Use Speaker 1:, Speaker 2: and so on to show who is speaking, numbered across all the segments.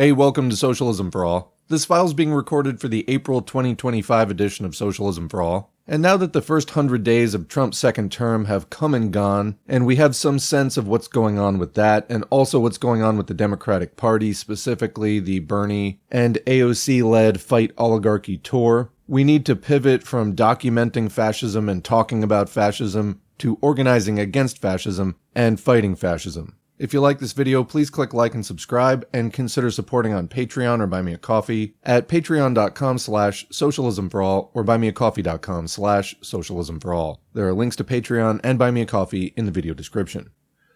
Speaker 1: Hey, welcome to Socialism for All. This file's being recorded for the April 2025 edition of Socialism for All. And now that the first 100 days of Trump's second term have come and gone, and we have some sense of what's going on with that, and also what's going on with the Democratic Party, specifically the Bernie and AOC-led Fight Oligarchy tour, we need to pivot from documenting fascism and talking about fascism to organizing against fascism and fighting fascism. If you like this video, please click like and subscribe, and consider supporting on Patreon or Buy Me a Coffee at patreon.com/socialismforall or buymeacoffee.com/socialismforall. There are links to Patreon and Buy Me a Coffee in the video description.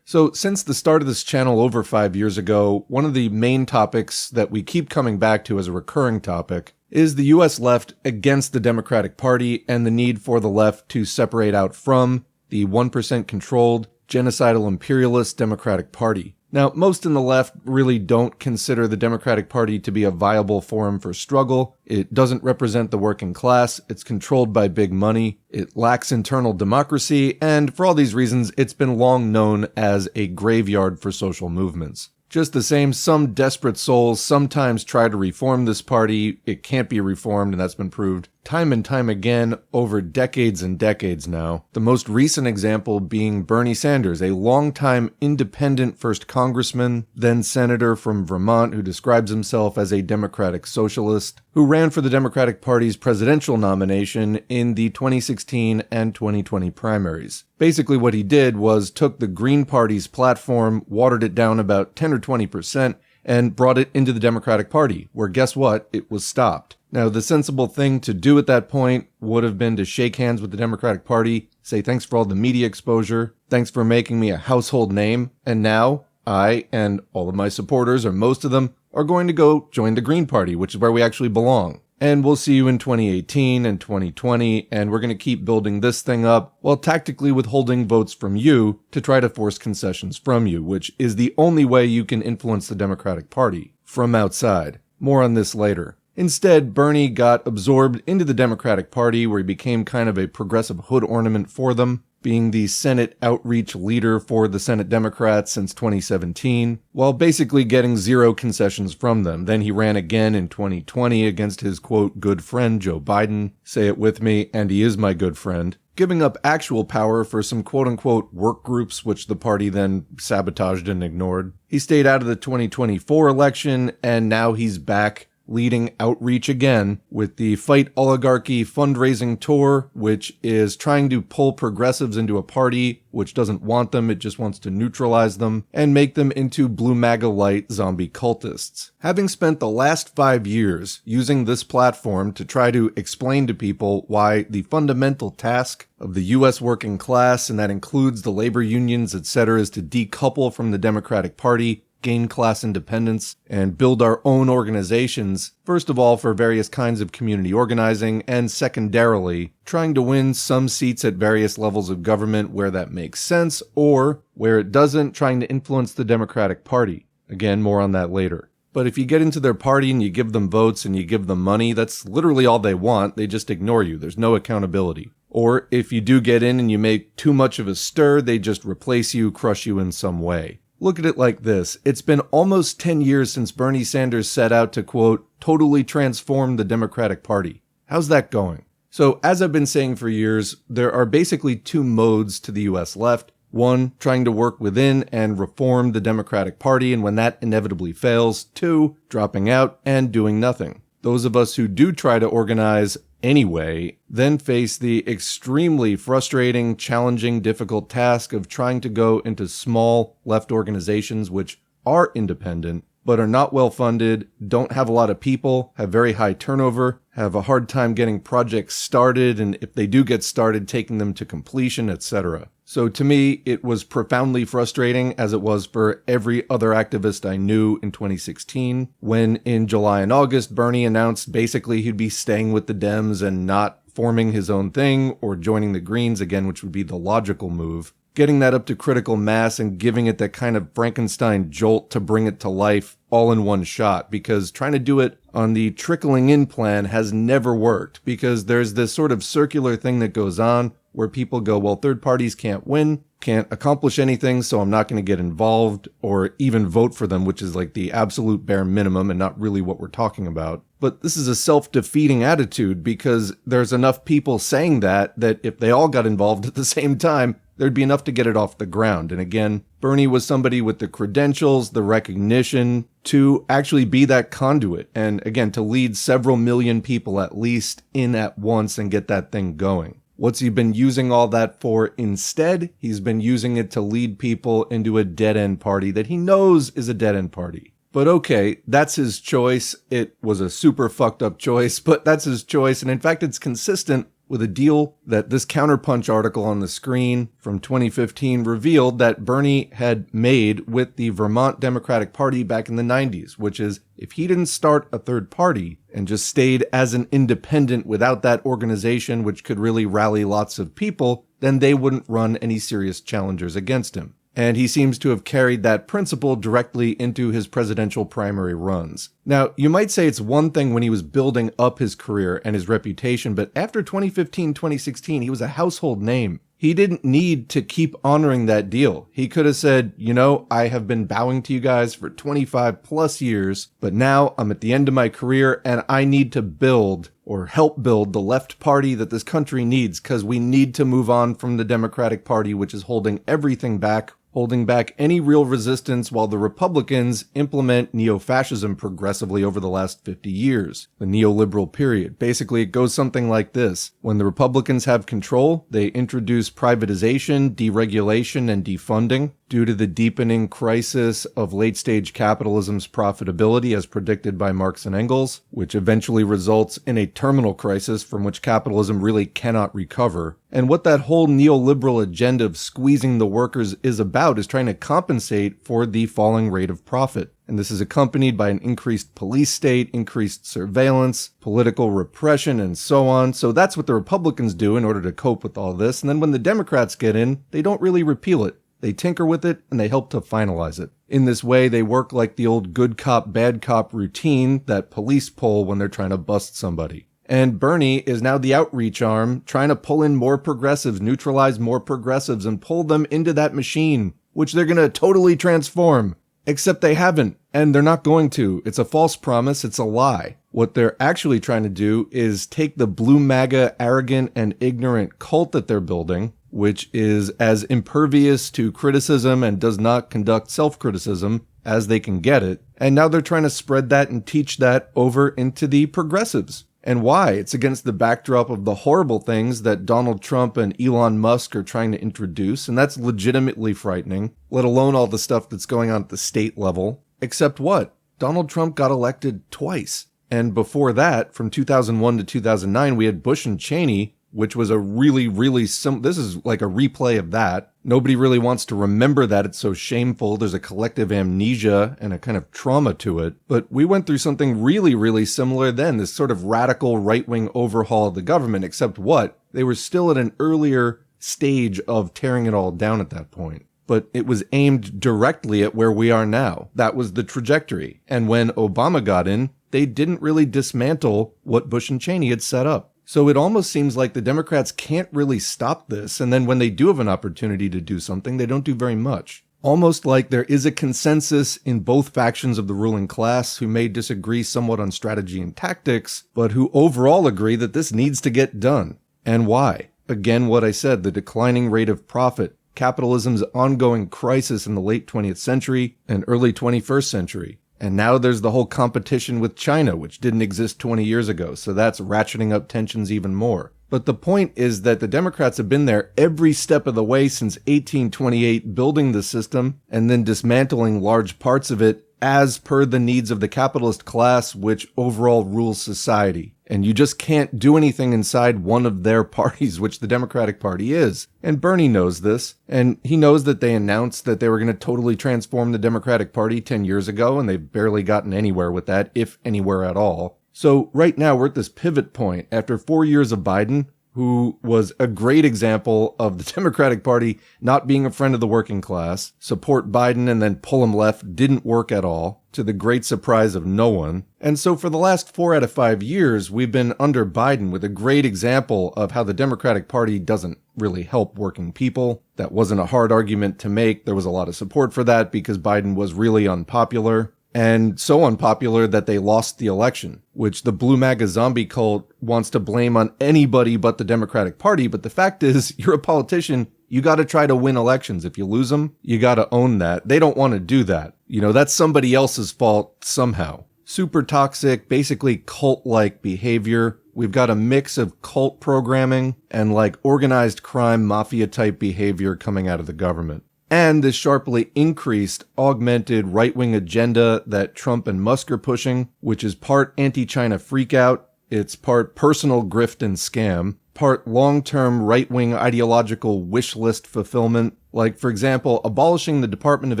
Speaker 1: So since the start of this channel over 5 years ago, one of the main topics that we keep coming back to as a recurring topic is the US left against the Democratic Party and the need for the left to separate out from the 1% controlled genocidal imperialist Democratic Party. Now, most in the left really don't consider the Democratic Party to be a viable forum for struggle. It doesn't represent the working class, it's controlled by big money, it lacks internal democracy, and for all these reasons, it's been long known as a graveyard for social movements. Just the same, some desperate souls sometimes try to reform this party. It can't be reformed, and that's been proved time and time again over decades and decades now. The most recent example being Bernie Sanders, a longtime independent first congressman, then senator from Vermont, who describes himself as a democratic socialist, who ran for the Democratic Party's presidential nomination in the 2016 and 2020 primaries. Basically what he did was took the Green Party's platform, watered it down about 10 or 20%, and brought it into the Democratic Party, where guess what? It was stopped. Now, the sensible thing to do at that point would have been to shake hands with the Democratic Party, say thanks for all the media exposure, thanks for making me a household name, and now I and all of my supporters, or most of them, are going to go join the Green Party, which is where we actually belong. And we'll see you in 2018 and 2020, and we're going to keep building this thing up while tactically withholding votes from you to try to force concessions from you, which is the only way you can influence the Democratic Party from outside. More on this later. Instead, Bernie got absorbed into the Democratic Party, where he became kind of a progressive hood ornament for them, being the Senate outreach leader for the Senate Democrats since 2017, while basically getting zero concessions from them. Then he ran again in 2020 against his, quote, good friend Joe Biden. Say it with me, and he is my good friend. Giving up actual power for some quote-unquote work groups, which the party then sabotaged and ignored. He stayed out of the 2024 election, and now he's back leading outreach again with the Fight Oligarchy fundraising tour, which is trying to pull progressives into a party which doesn't want them, it just wants to neutralize them, and make them into blue MAGA light zombie cultists. Having spent the last 5 years using this platform to try to explain to people why the fundamental task of the US working class, and that includes the labor unions, etc., is to decouple from the Democratic Party, gain class independence, and build our own organizations, first of all for various kinds of community organizing, and secondarily, trying to win some seats at various levels of government where that makes sense, or where it doesn't, trying to influence the Democratic Party. Again, more on that later. But if you get into their party and you give them votes and you give them money, that's literally all they want. They just ignore you. There's no accountability. Or if you do get in and you make too much of a stir, they just replace you, crush you in some way. Look at it like this. It's been almost 10 years since Bernie Sanders set out to, quote, totally transform the Democratic Party. How's that going? So, as I've been saying for years, there are basically two modes to the US left. One, trying to work within and reform the Democratic Party, and when that inevitably fails, two, dropping out and doing nothing. Those of us who do try to organize anyway then face the extremely frustrating, challenging, difficult task of trying to go into small left organizations which are independent, but are not well funded, don't have a lot of people, have very high turnover, have a hard time getting projects started, and if they do get started, taking them to completion, etc. So to me, it was profoundly frustrating, as it was for every other activist I knew in 2016, when in July and August, Bernie announced basically he'd be staying with the Dems and not forming his own thing or joining the Greens again, which would be the logical move. Getting that up to critical mass and giving it that kind of Frankenstein jolt to bring it to life all in one shot, because trying to do it on the trickling in plan has never worked, because there's this sort of circular thing that goes on where people go, well, third parties can't win, can't accomplish anything, so I'm not going to get involved or even vote for them, which is like the absolute bare minimum and not really what we're talking about. But this is a self-defeating attitude because there's enough people saying that if they all got involved at the same time, there'd be enough to get it off the ground. And again, Bernie was somebody with the credentials, the recognition to actually be that conduit. And again, to lead several million people at least in at once and get that thing going. What's he been using all that for instead? He's been using it to lead people into a dead-end party that he knows is a dead-end party. But okay, that's his choice. It was a super fucked up choice, but that's his choice. And in fact, it's consistent with a deal that this Counterpunch article on the screen from 2015 revealed that Bernie had made with the Vermont Democratic Party back in the 90s, which is if he didn't start a third party and just stayed as an independent without that organization, which could really rally lots of people, then they wouldn't run any serious challengers against him. And he seems to have carried that principle directly into his presidential primary runs. Now, you might say it's one thing when he was building up his career and his reputation, but after 2015, 2016, he was a household name. He didn't need to keep honoring that deal. He could have said, you know, I have been bowing to you guys for 25 plus years, but now I'm at the end of my career and I need to build or help build the left party that this country needs because we need to move on from the Democratic Party, which is holding everything back, holding back any real resistance while the Republicans implement neo-fascism progressively over the last 50 years, the neoliberal period. Basically, it goes something like this. When the Republicans have control, they introduce privatization, deregulation, and defunding. Due to the deepening crisis of late-stage capitalism's profitability as predicted by Marx and Engels, which eventually results in a terminal crisis from which capitalism really cannot recover. And what that whole neoliberal agenda of squeezing the workers is about is trying to compensate for the falling rate of profit. And this is accompanied by an increased police state, increased surveillance, political repression, and so on. So that's what the Republicans do in order to cope with all this. And then when the Democrats get in, they don't really repeal it. They tinker with it, and they help to finalize it. In this way, they work like the old good cop, bad cop routine that police pull when they're trying to bust somebody. And Bernie is now the outreach arm, trying to pull in more progressives, neutralize more progressives, and pull them into that machine, which they're going to totally transform. Except they haven't, and they're not going to. It's a false promise. It's a lie. What they're actually trying to do is take the blue MAGA, arrogant, and ignorant cult that they're building, which is as impervious to criticism and does not conduct self-criticism as they can get it. And now they're trying to spread that and teach that over into the progressives. And why? It's against the backdrop of the horrible things that Donald Trump and Elon Musk are trying to introduce, and that's legitimately frightening, let alone all the stuff that's going on at the state level. Except what? Donald Trump got elected twice. And before that, from 2001 to 2009, we had Bush and Cheney, which was a really, this is like a replay of that. Nobody really wants to remember that. It's so shameful. There's a collective amnesia and a kind of trauma to it. But we went through something really similar then, this sort of radical right-wing overhaul of the government, except what? They were still at an earlier stage of tearing it all down at that point. But it was aimed directly at where we are now. That was the trajectory. And when Obama got in, they didn't really dismantle what Bush and Cheney had set up. So it almost seems like the Democrats can't really stop this, and then when they do have an opportunity to do something, they don't do very much. Almost like there is a consensus in both factions of the ruling class who may disagree somewhat on strategy and tactics, but who overall agree that this needs to get done. And why? Again, what I said, the declining rate of profit, capitalism's ongoing crisis in the late 20th century and early 21st century. And now there's the whole competition with China, which didn't exist 20 years ago, so that's ratcheting up tensions even more. But the point is that the Democrats have been there every step of the way since 1828, building the system and then dismantling large parts of it as per the needs of the capitalist class, which overall rules society. And you just can't do anything inside one of their parties, which the Democratic Party is. And Bernie knows this, and he knows that they announced that they were going to totally transform the Democratic Party 10 years ago, and they've barely gotten anywhere with that, if anywhere at all. So right now we're at this pivot point. After 4 years of Biden, who was a great example of the Democratic Party not being a friend of the working class. Support Biden and then pull him left didn't work at all, to the great surprise of no one. And so for the last 4 out of 5 years, we've been under Biden with a great example of how the Democratic Party doesn't really help working people. That wasn't a hard argument to make. There was a lot of support for that because Biden was really unpopular. And so unpopular that they lost the election, which the Blue MAGA zombie cult wants to blame on anybody but the Democratic Party. But the fact is, you're a politician. You got to try to win elections. If you lose them, you got to own that. They don't want to do that. That's somebody else's fault somehow. Super toxic, basically cult-like behavior. We've got a mix of cult programming and organized crime mafia type behavior coming out of the government. And this sharply increased, augmented right-wing agenda that Trump and Musk are pushing, which is part anti-China freakout, it's part personal grift and scam, part long-term right-wing ideological wish list fulfillment. For example, abolishing the Department of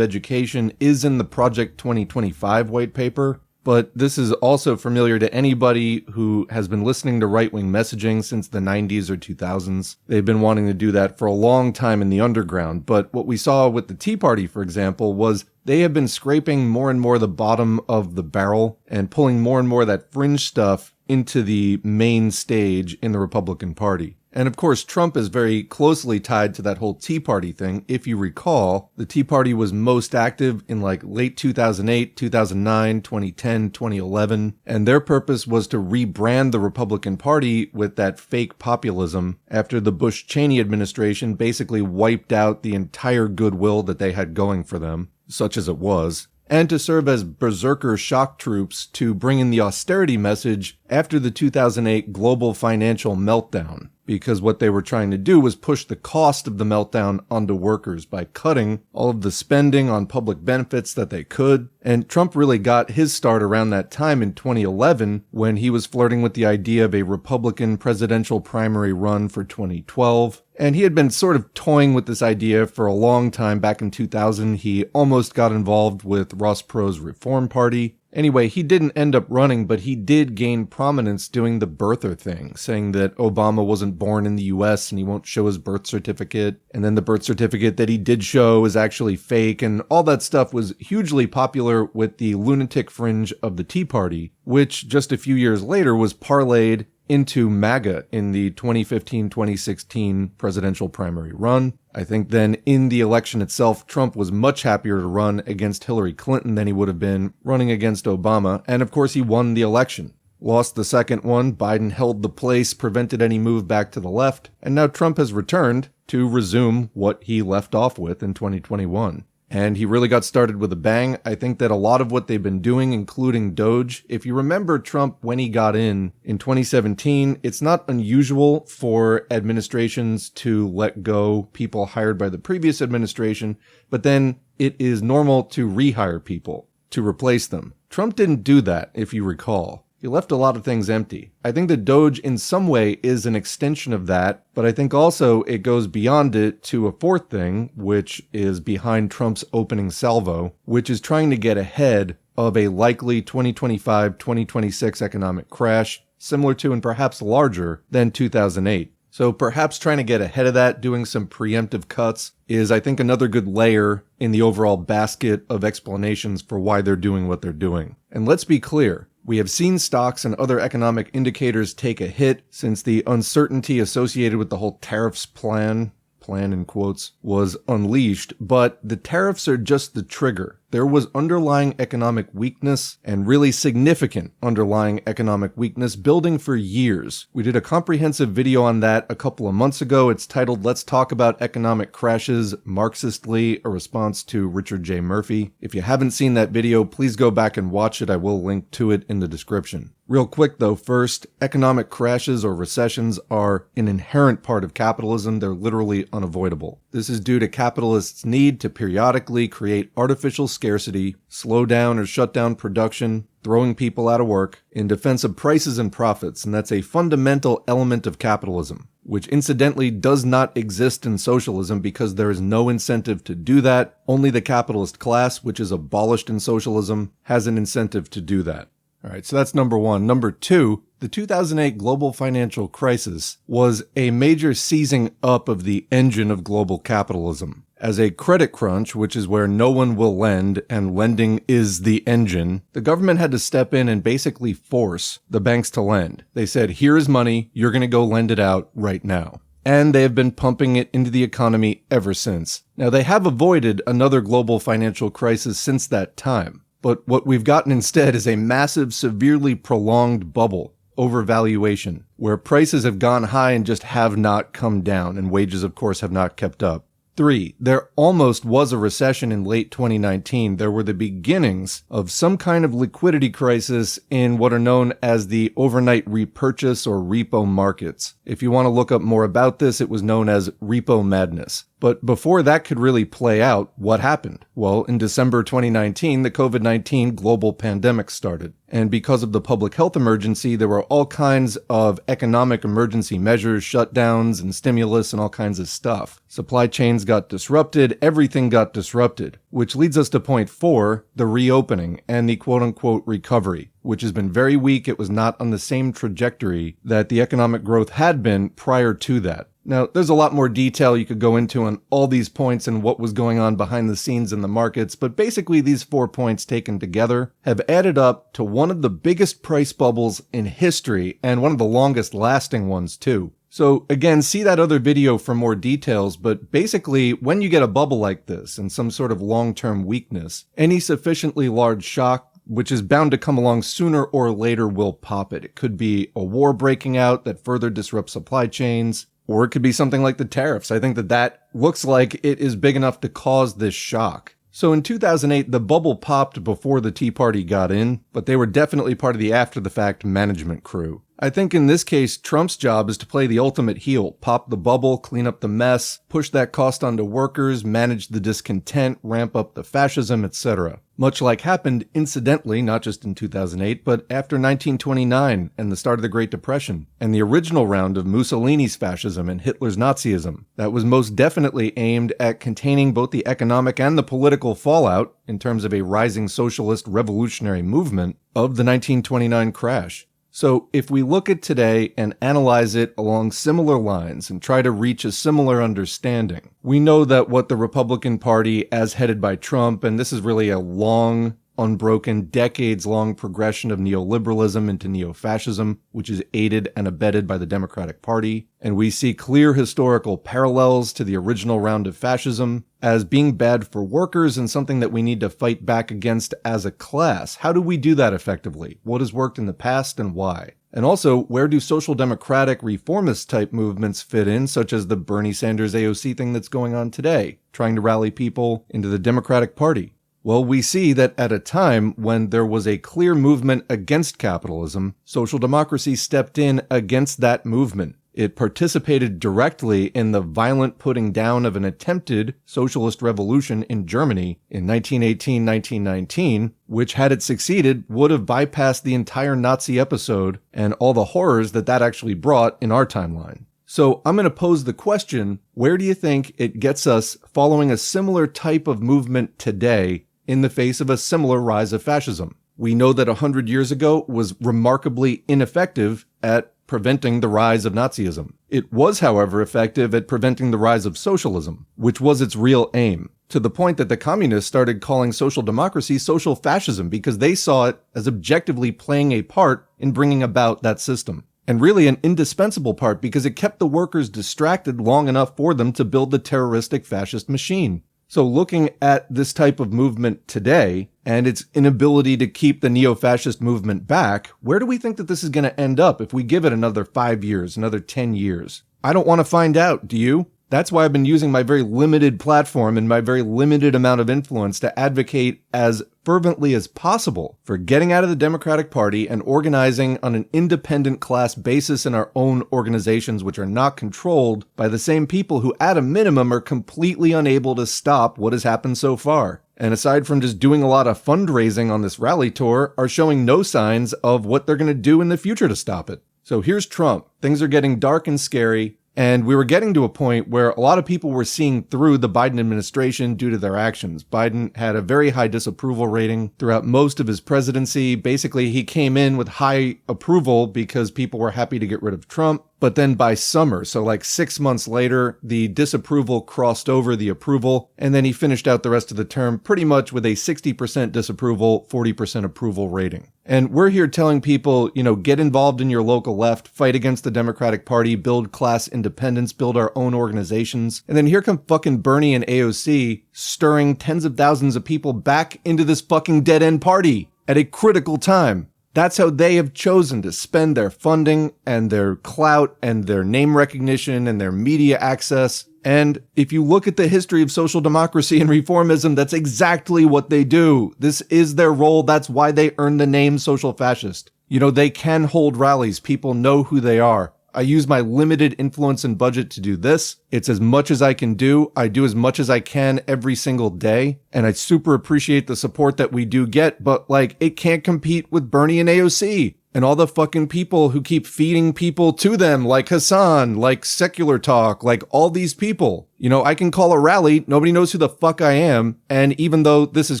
Speaker 1: Education is in the Project 2025 white paper, but this is also familiar to anybody who has been listening to right-wing messaging since the 90s or 2000s. They've been wanting to do that for a long time in the underground. But what we saw with the Tea Party, for example, was they have been scraping more and more the bottom of the barrel and pulling more and more of that fringe stuff into the main stage in the Republican Party. And of course, Trump is very closely tied to that whole Tea Party thing. If you recall, the Tea Party was most active in late 2008, 2009, 2010, 2011. And their purpose was to rebrand the Republican Party with that fake populism after the Bush-Cheney administration basically wiped out the entire goodwill that they had going for them, such as it was, and to serve as berserker shock troops to bring in the austerity message after the 2008 global financial meltdown. Because what they were trying to do was push the cost of the meltdown onto workers by cutting all of the spending on public benefits that they could. And Trump really got his start around that time in 2011 when he was flirting with the idea of a Republican presidential primary run for 2012. And he had been sort of toying with this idea for a long time. Back in 2000, he almost got involved with Ross Perot's Reform Party. Anyway, he didn't end up running, but he did gain prominence doing the birther thing, saying that Obama wasn't born in the US and he won't show his birth certificate. And then the birth certificate that he did show is actually fake. And all that stuff was hugely popular with the lunatic fringe of the Tea Party, which just a few years later was parlayed into MAGA in the 2015-2016 presidential primary run. I think then in the election itself, Trump was much happier to run against Hillary Clinton than he would have been running against Obama. And of course, he won the election. Lost the second one, Biden held the place, prevented any move back to the left, and now Trump has returned to resume what he left off with in 2021. And he really got started with a bang. I think that a lot of what they've been doing, including Doge, if you remember Trump when he got in 2017, it's not unusual for administrations to let go people hired by the previous administration, but then it is normal to rehire people to replace them. Trump didn't do that, if you recall. He left a lot of things empty. I think that Doge in some way is an extension of that, but I think also it goes beyond it to a fourth thing, which is behind Trump's opening salvo, which is trying to get ahead of a likely 2025-2026 economic crash, similar to and perhaps larger than 2008. So perhaps trying to get ahead of that, doing some preemptive cuts, is I think another good layer in the overall basket of explanations for why they're doing what they're doing. And let's be clear. We have seen stocks and other economic indicators take a hit since the uncertainty associated with the whole tariffs plan in quotes, was unleashed, but the tariffs are just the trigger. There was underlying economic weakness and really significant underlying economic weakness building for years. We did a comprehensive video on that a couple of months ago. It's titled, Let's Talk About Economic Crashes, Marxist-ly, a response to Richard J. Murphy. If you haven't seen that video, please go back and watch it. I will link to it in the description. Real quick though, first, economic crashes or recessions are an inherent part of capitalism. They're literally unavoidable. This is due to capitalists' need to periodically create artificial scarcity, slow down or shut down production, throwing people out of work, in defense of prices and profits, and that's a fundamental element of capitalism, which incidentally does not exist in socialism because there is no incentive to do that. Only the capitalist class, which is abolished in socialism, has an incentive to do that. All right, so that's number one. Number two, the 2008 global financial crisis was a major seizing up of the engine of global capitalism. As a credit crunch, which is where no one will lend and lending is the engine, the government had to step in and basically force the banks to lend. They said, here is money, you're going to go lend it out right now. And they have been pumping it into the economy ever since. Now, they have avoided another global financial crisis since that time. But what we've gotten instead is a massive, severely prolonged bubble, overvaluation, where prices have gone high and just have not come down, and wages, of course, have not kept up. 3. There almost was a recession in late 2019. There were the beginnings of some kind of liquidity crisis in what are known as the overnight repurchase or repo markets. If you want to look up more about this, it was known as repo madness. But before that could really play out, what happened? Well, in December 2019, the COVID-19 global pandemic started. And because of the public health emergency, there were all kinds of economic emergency measures, shutdowns and stimulus and all kinds of stuff. Supply chains got disrupted, everything got disrupted, which leads us to point 4, the reopening and the quote-unquote recovery, which has been very weak. It was not on the same trajectory that the economic growth had been prior to that. Now, there's a lot more detail you could go into on all these points and what was going on behind the scenes in the markets, but basically these 4 points taken together have added up to one of the biggest price bubbles in history and one of the longest lasting ones too. So again, see that other video for more details, but basically when you get a bubble like this and some sort of long-term weakness, any sufficiently large shock, which is bound to come along sooner or later, will pop it. It could be a war breaking out that further disrupts supply chains, or it could be something like the tariffs. I think that looks like it is big enough to cause this shock. So in 2008, the bubble popped before the Tea Party got in, but they were definitely part of the after-the-fact management crew. I think in this case, Trump's job is to play the ultimate heel, pop the bubble, clean up the mess, push that cost onto workers, manage the discontent, ramp up the fascism, etc. Much like happened incidentally, not just in 2008, but after 1929 and the start of the Great Depression, and the original round of Mussolini's fascism and Hitler's Nazism. That was most definitely aimed at containing both the economic and the political fallout, in terms of a rising socialist revolutionary movement, of the 1929 crash. So if we look at today and analyze it along similar lines and try to reach a similar understanding, we know that what the Republican Party, as headed by Trump, and this is really a long, unbroken, decades-long progression of neoliberalism into neo-fascism, which is aided and abetted by the Democratic Party, and we see clear historical parallels to the original round of fascism as being bad for workers and something that we need to fight back against as a class. How do we do that effectively? What has worked in the past and why? And also, where do social democratic reformist type movements fit in, such as the Bernie Sanders AOC thing that's going on today, trying to rally people into the Democratic Party? Well, we see that at a time when there was a clear movement against capitalism, social democracy stepped in against that movement. It participated directly in the violent putting down of an attempted socialist revolution in Germany in 1918-1919, which, had it succeeded, would have bypassed the entire Nazi episode and all the horrors that actually brought in our timeline. So I'm going to pose the question, where do you think it gets us following a similar type of movement today in the face of a similar rise of fascism? We know that 100 years ago was remarkably ineffective at preventing the rise of Nazism. It was, however, effective at preventing the rise of socialism, which was its real aim, to the point that the communists started calling social democracy social fascism because they saw it as objectively playing a part in bringing about that system. And really an indispensable part because it kept the workers distracted long enough for them to build the terroristic fascist machine. So looking at this type of movement today and its inability to keep the neo-fascist movement back, where do we think that this is going to end up if we give it another 5 years, another 10 years? I don't want to find out, do you? That's why I've been using my very limited platform and my very limited amount of influence to advocate as fervently as possible for getting out of the Democratic Party and organizing on an independent class basis in our own organizations, which are not controlled by the same people who, at a minimum, are completely unable to stop what has happened so far. And aside from just doing a lot of fundraising on this rally tour, are showing no signs of what they're going to do in the future to stop it. So here's Trump. Things are getting dark and scary. And we were getting to a point where a lot of people were seeing through the Biden administration due to their actions. Biden had a very high disapproval rating throughout most of his presidency. Basically, he came in with high approval because people were happy to get rid of Trump. But then by summer, so like 6 months later, the disapproval crossed over the approval. And then he finished out the rest of the term pretty much with a 60% disapproval, 40% approval rating. And we're here telling people, get involved in your local left, fight against the Democratic Party, build class independence, build our own organizations. And then here come fucking Bernie and AOC stirring tens of thousands of people back into this fucking dead-end party at a critical time. That's how they have chosen to spend their funding and their clout and their name recognition and their media access. And if you look at the history of social democracy and reformism, that's exactly what they do. This is their role. That's why they earned the name social fascist. They can hold rallies. People know who they are. I use my limited influence and budget to do this. It's as much as I can do. I do as much as I can every single day. And I super appreciate the support that we do get, but it can't compete with Bernie and AOC and all the fucking people who keep feeding people to them, like Hassan, like Secular Talk, like all these people. I can call a rally. Nobody knows who the fuck I am. And even though this is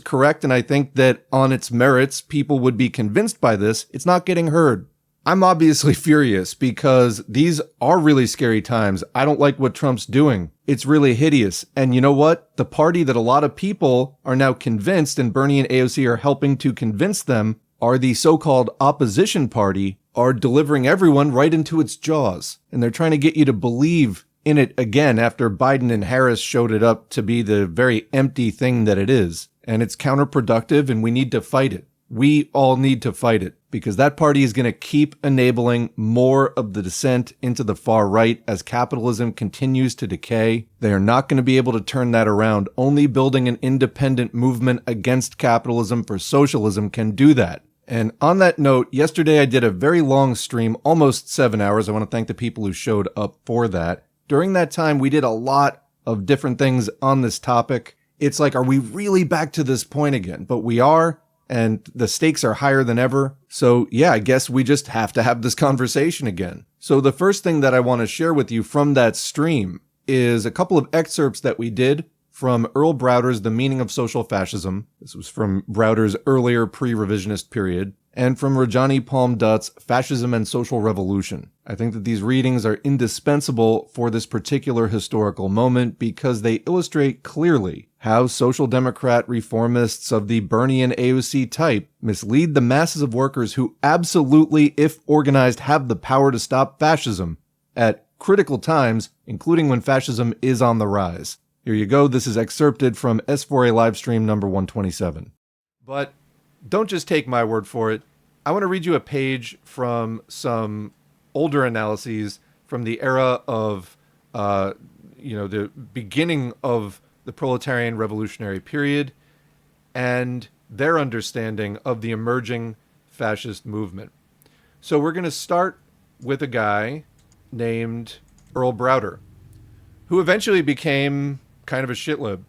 Speaker 1: correct, and I think that on its merits, people would be convinced by this, it's not getting heard. I'm obviously furious because these are really scary times. I don't like what Trump's doing. It's really hideous. And you know what? The party that a lot of people are now convinced, and Bernie and AOC are helping to convince them, are the so-called opposition party, are delivering everyone right into its jaws. And they're trying to get you to believe in it again after Biden and Harris showed it up to be the very empty thing that it is. And it's counterproductive, and we need to fight it. We all need to fight it because that party is going to keep enabling more of the descent into the far right as capitalism continues to decay. They are not going to be able to turn that around. Only building an independent movement against capitalism for socialism can do that. And on that note, yesterday I did a very long stream, almost 7 hours. I want to thank the people who showed up for that. During that time, we did a lot of different things on this topic. It's like, are we really back to this point again? But we are. And the stakes are higher than ever. So yeah, I guess we just have to have this conversation again. So the first thing that I want to share with you from that stream is a couple of excerpts that we did from Earl Browder's The Meaning of Social-Fascism. This was from Browder's earlier pre-revisionist period. And from Rajani Palme Dutt's Fascism and Social Revolution. I think that these readings are indispensable for this particular historical moment because they illustrate clearly how social democrat reformists of the Bernie and AOC type mislead the masses of workers who absolutely, if organized, have the power to stop fascism at critical times, including when fascism is on the rise. Here you go. This is excerpted from S4A Livestream number 127. But don't just take my word for it. I want to read you a page from some older analyses from the era of, the beginning of the Proletarian revolutionary period and their understanding of the emerging fascist movement. So we're going to start with a guy named Earl Browder, who eventually became kind of a shitlib,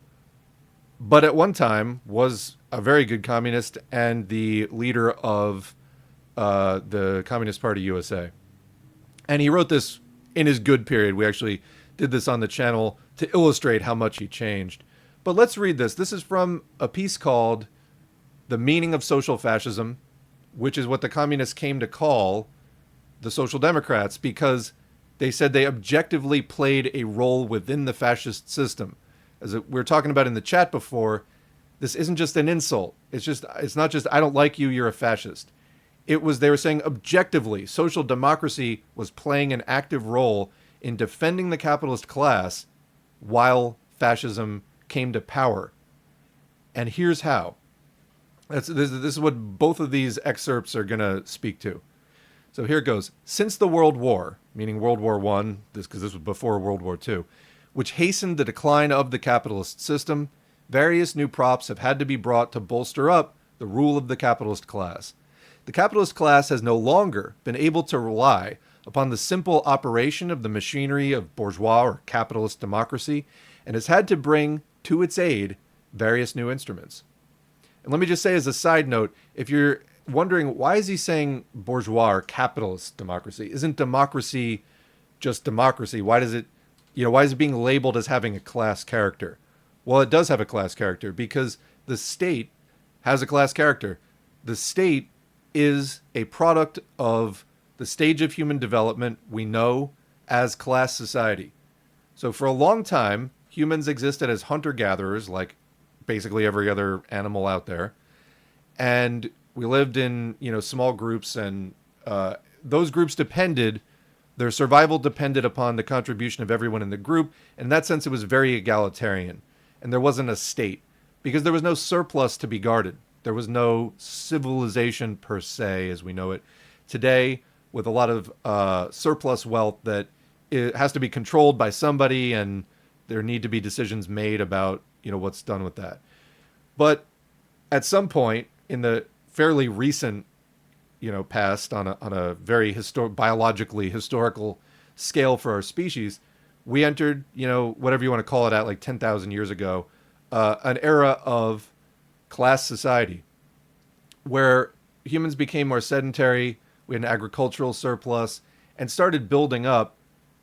Speaker 1: but at one time was a very good communist and the leader of the Communist Party USA. And he wrote this in his good period. We actually did this on the channel to illustrate how much he changed. But let's read this. This is from a piece called The Meaning of Social-Fascism, which is what the communists came to call the Social Democrats because they said they objectively played a role within the fascist system. As we were talking about in the chat before, this isn't just an insult. It's not just, I don't like you, you're a fascist. They were saying objectively, social democracy was playing an active role in defending the capitalist class while fascism came to power. And here's how. This is what both of these excerpts are going to speak to. So here it goes. Since the World War, meaning World War I, because this was before World War II, which hastened the decline of the capitalist system, various new props have had to be brought to bolster up the rule of the capitalist class. The capitalist class has no longer been able to rely upon the simple operation of the machinery of bourgeois or capitalist democracy and has had to bring to its aid various new instruments. And let me just say as a side note, if you're wondering why is he saying bourgeois or capitalist democracy, isn't democracy just democracy? Why does it, why is it being labeled as having a class character? Well, it does have a class character because the state has a class character. The state is a product of the stage of human development we know as class society. So for a long time, humans existed as hunter-gatherers, like basically every other animal out there. And we lived in, small groups, and those groups their survival depended upon the contribution of everyone in the group. In that sense, it was very egalitarian. And there wasn't a state because there was no surplus to be guarded. There was no civilization per se as we know it today, with a lot of surplus wealth that it has to be controlled by somebody, and there need to be decisions made about, what's done with that. But at some point in the fairly recent, past, on a very biologically historical scale for our species, we entered, whatever you want to call it, at like 10,000 years ago, an era of class society where humans became more sedentary. We had an agricultural surplus and started building up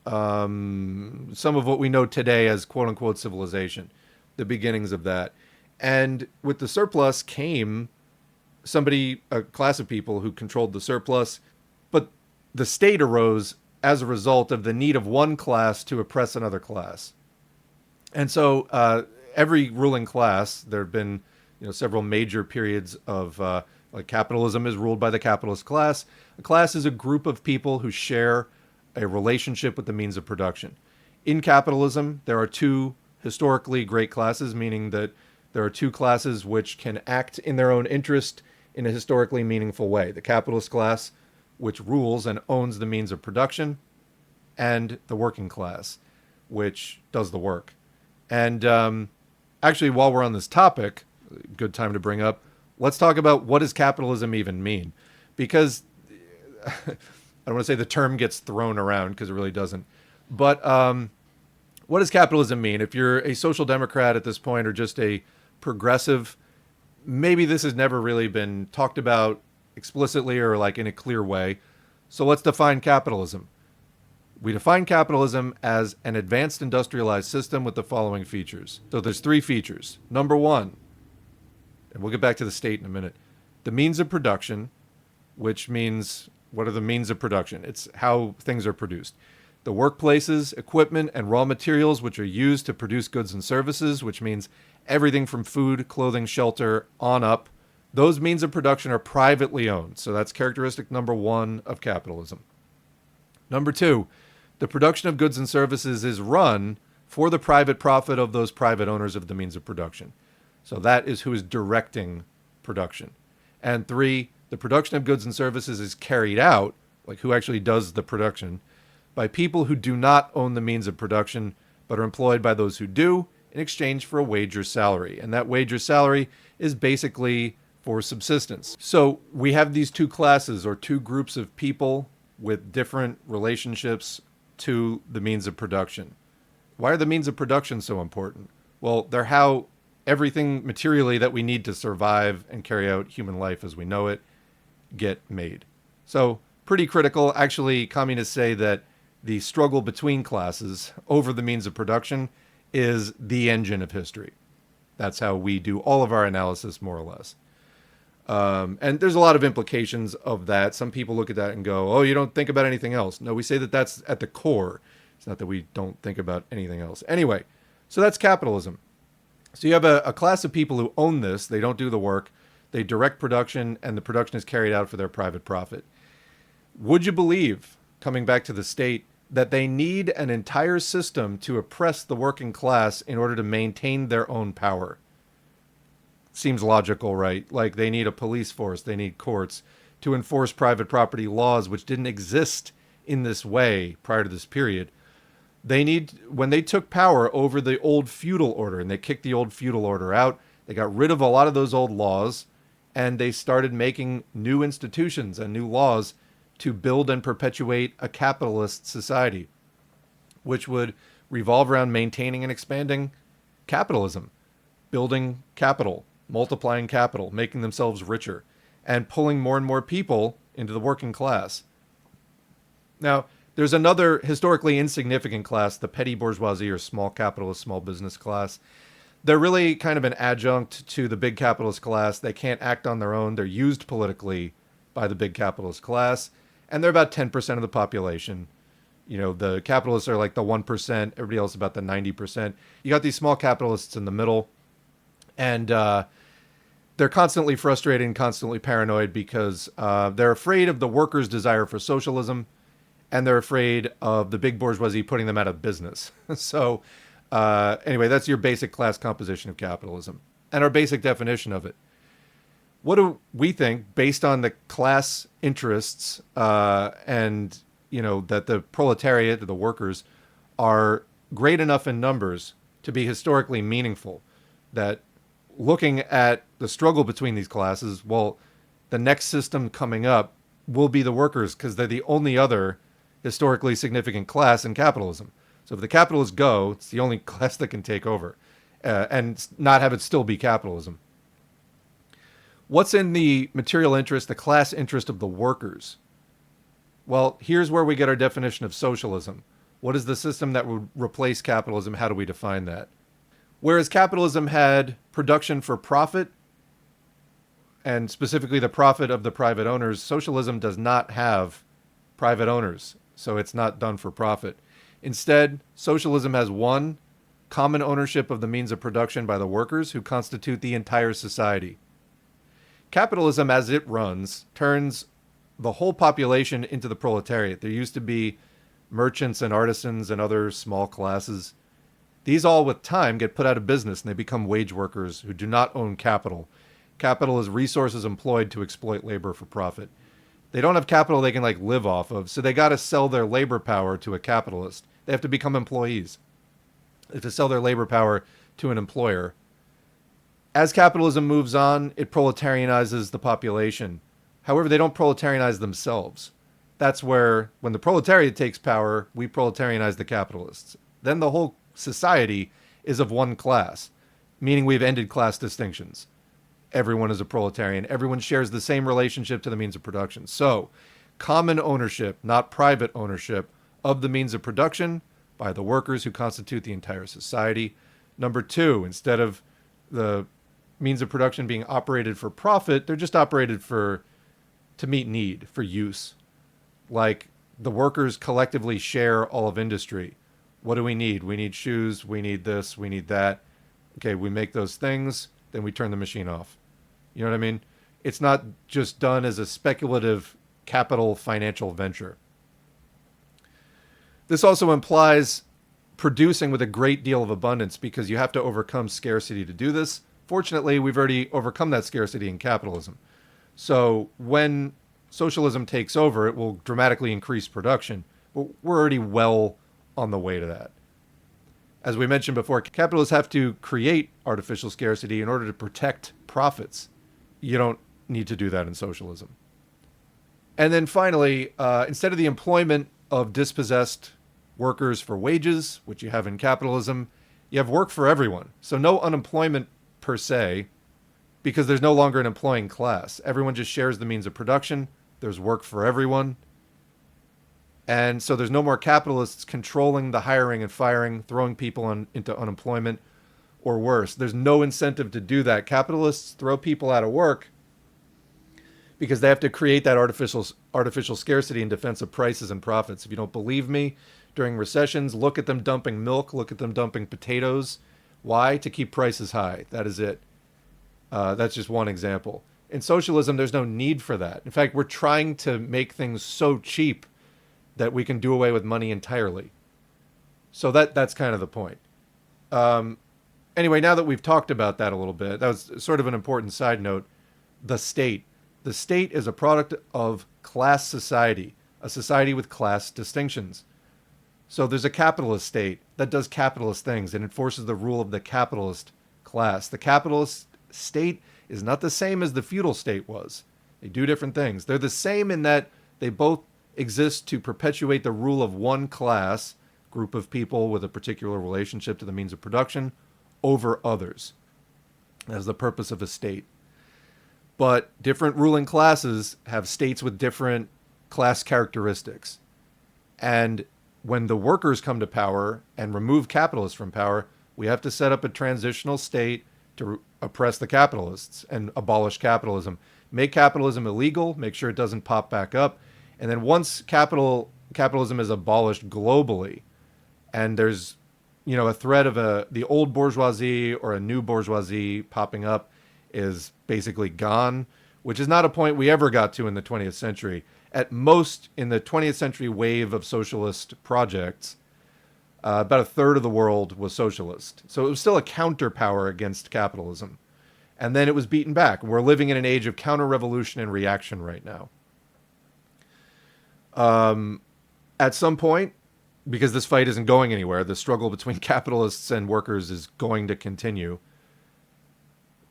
Speaker 1: some of what we know today as quote unquote civilization, the beginnings of that. And with the surplus came a class of people who controlled the surplus, but the state arose as a result of the need of one class to oppress another class. And so every ruling class, there have been several major periods of like capitalism is ruled by the capitalist class. A class is a group of people who share a relationship with the means of production. In capitalism, there are two historically great classes, meaning that there are two classes which can act in their own interest in a historically meaningful way. The capitalist class, which rules and owns the means of production, and the working class, which does the work. And actually, while we're on this topic, good time to bring up, let's talk about what does capitalism even mean? Because I don't want to say the term gets thrown around because it really doesn't. But what does capitalism mean? If you're a social democrat at this point or just a progressive, maybe this has never really been talked about explicitly or like in a clear way. So let's define capitalism. We define capitalism as an advanced industrialized system with the following features. So there's three features. Number one, and we'll get back to the state in a minute, the means of production, which means what are the means of production? It's how things are produced. The workplaces, equipment, and raw materials which are used to produce goods and services, which means everything from food, clothing, shelter, on up. Those means of production are privately owned. So that's characteristic number one of capitalism. Number two, the production of goods and services is run for the private profit of those private owners of the means of production. So that is who is directing production. And three, the production of goods and services is carried out, like who actually does the production, by people who do not own the means of production, but are employed by those who do in exchange for a wage or salary. And that wage or salary is basically for subsistence. So we have these two classes or two groups of people with different relationships to the means of production. Why are the means of production so important? Well, they're how everything materially that we need to survive and carry out human life as we know it get made. So pretty critical. Actually, communists say that the struggle between classes over the means of production is the engine of history. That's how we do all of our analysis, more or less. And there's a lot of implications of that. Some people look at that and go, oh, you don't think about anything else. No, we say that that's at the core. It's not that we don't think about anything else. Anyway, so that's capitalism. So you have a class of people who own this. They don't do the work. They direct production, and the production is carried out for their private profit. Would you believe, coming back to the state, that they need an entire system to oppress the working class in order to maintain their own power? Seems logical, right? Like they need a police force, they need courts to enforce private property laws, which didn't exist in this way prior to this period. They need, when they took power over the old feudal order and they kicked the old feudal order out, they got rid of a lot of those old laws and they started making new institutions and new laws to build and perpetuate a capitalist society, which would revolve around maintaining and expanding capitalism, building capital, multiplying capital, making themselves richer, and pulling more and more people into the working class. Now, There's another historically insignificant class, the petty bourgeoisie or small capitalist, small business class. They're really kind of an adjunct to the big capitalist class. They can't act on their own. They're used politically by the big capitalist class. And they're about 10% of the population. You know, the capitalists are like the 1%, everybody else about the 90%. You got these small capitalists in the middle, and they're constantly frustrated and constantly paranoid because they're afraid of the workers' desire for socialism, and they're afraid of the big bourgeoisie putting them out of business. So anyway, that's your basic class composition of capitalism and our basic definition of it. What do we think, based on the class interests and, you know, that the proletariat, the workers, are great enough in numbers to be historically meaningful, that looking at the struggle between these classes, well, the next system coming up will be the workers because they're the only other historically significant class in capitalism. So if the capitalists go, it's the only class that can take over and not have it still be capitalism. What's in the material interest, the class interest of the workers? Well, here's where we get our definition of socialism. What is the system that would replace capitalism? How do we define that? Whereas capitalism had production for profit, and specifically the profit of the private owners, socialism does not have private owners, so it's not done for profit. Instead, socialism has one, common ownership of the means of production by the workers who constitute the entire society. Capitalism, as it runs, turns the whole population into the proletariat. There used to be merchants and artisans and other small classes. These all, with time, get put out of business and they become wage workers who do not own capital. Capital is resources employed to exploit labor for profit. They don't have capital they can live off of, so they got to sell their labor power to a capitalist. They have to become employees. They have to sell their labor power to an employer. As capitalism moves on, it proletarianizes the population. However, they don't proletarianize themselves. That's where, when the proletariat takes power, we proletarianize the capitalists. Then the whole society is of one class, meaning we've ended class distinctions. Everyone is a proletarian. Everyone shares the same relationship to the means of production. So, common ownership, not private ownership, of the means of production by the workers who constitute the entire society. Number two, instead of the means of production being operated for profit, they're just operated to meet need, for use. Like, the workers collectively share all of industry. What do we need? We need shoes, we need this, we need that. Okay, we make those things, then we turn the machine off. You know what I mean? It's not just done as a speculative capital financial venture. This also implies producing with a great deal of abundance because you have to overcome scarcity to do this. Fortunately, we've already overcome that scarcity in capitalism. So when socialism takes over, it will dramatically increase production. But we're already well on the way to that. As we mentioned before, capitalists have to create artificial scarcity in order to protect profits. You don't need to do that in socialism. And then finally, instead of the employment of dispossessed workers for wages, which you have in capitalism, you have work for everyone. So no unemployment per se, because there's no longer an employing class. Everyone just shares the means of production. There's work for everyone. And so there's no more capitalists controlling the hiring and firing, throwing people into unemployment, or worse. There's no incentive to do that. Capitalists throw people out of work because they have to create that artificial scarcity in defense of prices and profits. If you don't believe me, during recessions, look at them dumping milk, look at them dumping potatoes. Why? To keep prices high. That is it. That's just one example. In socialism, there's no need for that. In fact, we're trying to make things so cheap that we can do away with money entirely. So that's kind of the point. Anyway, now that we've talked about that a little bit, that was sort of an important side note. The state. The state is a product of class society, a society with class distinctions. So there's a capitalist state that does capitalist things and enforces the rule of the capitalist class. The capitalist state is not the same as the feudal state was. They do different things. They're the same in that they both exist to perpetuate the rule of one class, group of people with a particular relationship to the means of production, over others. That's the purpose of a state. But different ruling classes have states with different class characteristics. And when the workers come to power and remove capitalists from power, we have to set up a transitional state to oppress the capitalists and abolish capitalism. Make capitalism illegal, make sure it doesn't pop back up. And then once capitalism is abolished globally, and there's, a threat of the old bourgeoisie or a new bourgeoisie popping up is basically gone, which is not a point we ever got to in the 20th century. At most, in the 20th century wave of socialist projects, about a third of the world was socialist. So it was still a counterpower against capitalism. And then it was beaten back. We're living in an age of counter-revolution and reaction right now. At some point, because this fight isn't going anywhere, the struggle between capitalists and workers is going to continue.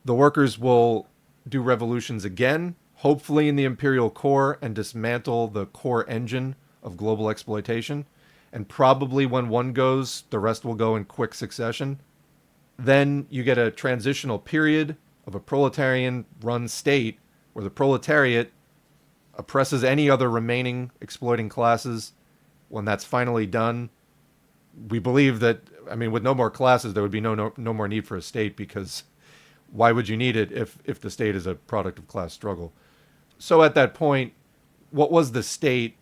Speaker 1: The workers will do revolutions again, hopefully in the imperial core, and dismantle the core engine of global exploitation. And probably when one goes, the rest will go in quick succession. Then you get a transitional period of a proletarian-run state where the proletariat oppresses any other remaining exploiting classes. When that's finally done, we believe that, with no more classes, there would be no more need for a state, because why would you need it if the state is a product of class struggle? So at that point, what was the state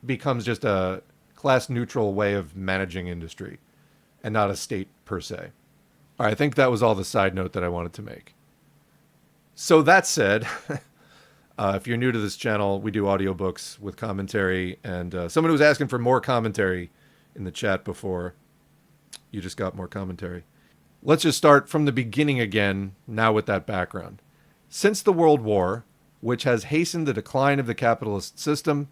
Speaker 1: becomes just a class-neutral way of managing industry and not a state per se. All right, I think that was all the side note that I wanted to make. So that said, if you're new to this channel, we do audiobooks with commentary, and someone who was asking for more commentary in the chat before, you just got more commentary. Let's just start from the beginning again, now with that background. Since the World War, which has hastened the decline of the capitalist system,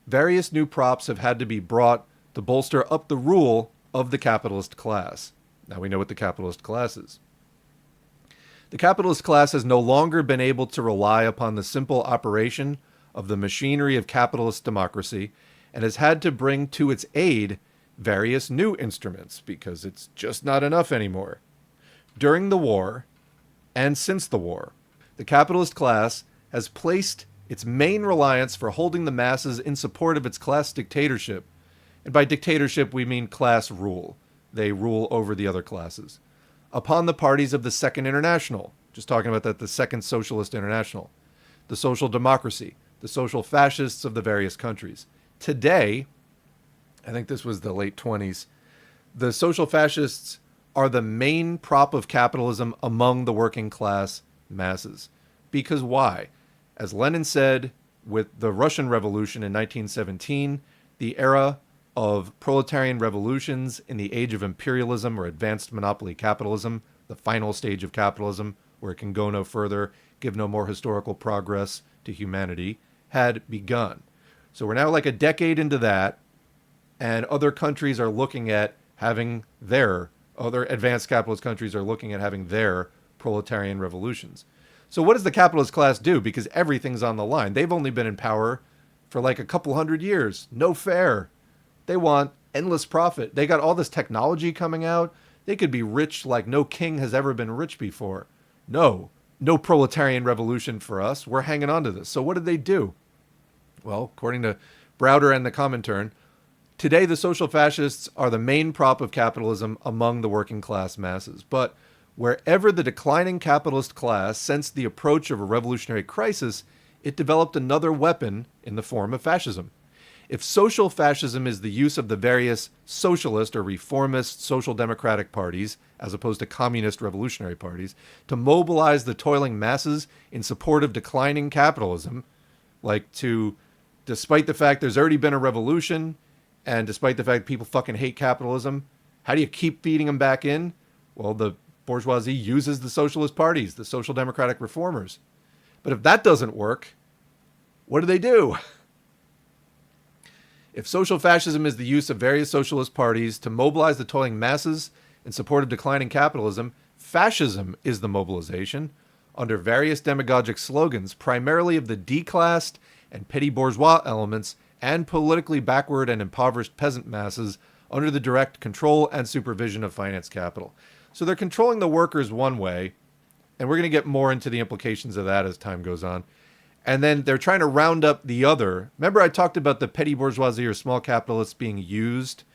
Speaker 1: various new props have had to be brought to bolster up the rule of the capitalist class. Now we know what the capitalist class is. The capitalist class has no longer been able to rely upon the simple operation of the machinery of capitalist democracy, and has had to bring to its aid various new instruments, because it's just not enough anymore. During the war, and since the war, the capitalist class has placed its main reliance for holding the masses in support of its class dictatorship. And by dictatorship, we mean class rule. They rule over the other classes. Upon the parties of the Second International, just talking about that, the Second Socialist International, the Social Democracy, the Social Fascists of the various countries. Today, I think this was the late 20s, the Social Fascists are the main prop of capitalism among the working class masses. Because why? As Lenin said, with the Russian Revolution in 1917, the era of proletarian revolutions in the age of imperialism or advanced monopoly capitalism, the final stage of capitalism, where it can go no further, give no more historical progress to humanity, had begun. So we're now like a decade into that, and other countries are looking at having other advanced capitalist countries are looking at having their proletarian revolutions. So what does the capitalist class do? Because everything's on the line. They've only been in power for like a couple hundred years. No fair. They want endless profit. They got all this technology coming out. They could be rich like no king has ever been rich before. No proletarian revolution for us. We're hanging on to this. So what did they do? Well, according to Browder and the Comintern, today the social fascists are the main prop of capitalism among the working class masses. But wherever the declining capitalist class sensed the approach of a revolutionary crisis, it developed another weapon in the form of fascism. If social fascism is the use of the various socialist or reformist social democratic parties, as opposed to communist revolutionary parties, to mobilize the toiling masses in support of declining capitalism, despite the fact there's already been a revolution, and despite the fact people fucking hate capitalism, how do you keep feeding them back in? Well, the bourgeoisie uses the socialist parties, the social democratic reformers. But if that doesn't work, what do? If social fascism is the use of various socialist parties to mobilize the toiling masses in support of declining capitalism, fascism is the mobilization, under various demagogic slogans, primarily of the declassed and petty bourgeois elements and politically backward and impoverished peasant masses under the direct control and supervision of finance capital. So they're controlling the workers one way, and we're going to get more into the implications of that as time goes on. And then they're trying to round up the other. Remember I talked about the petty bourgeoisie or small capitalists being used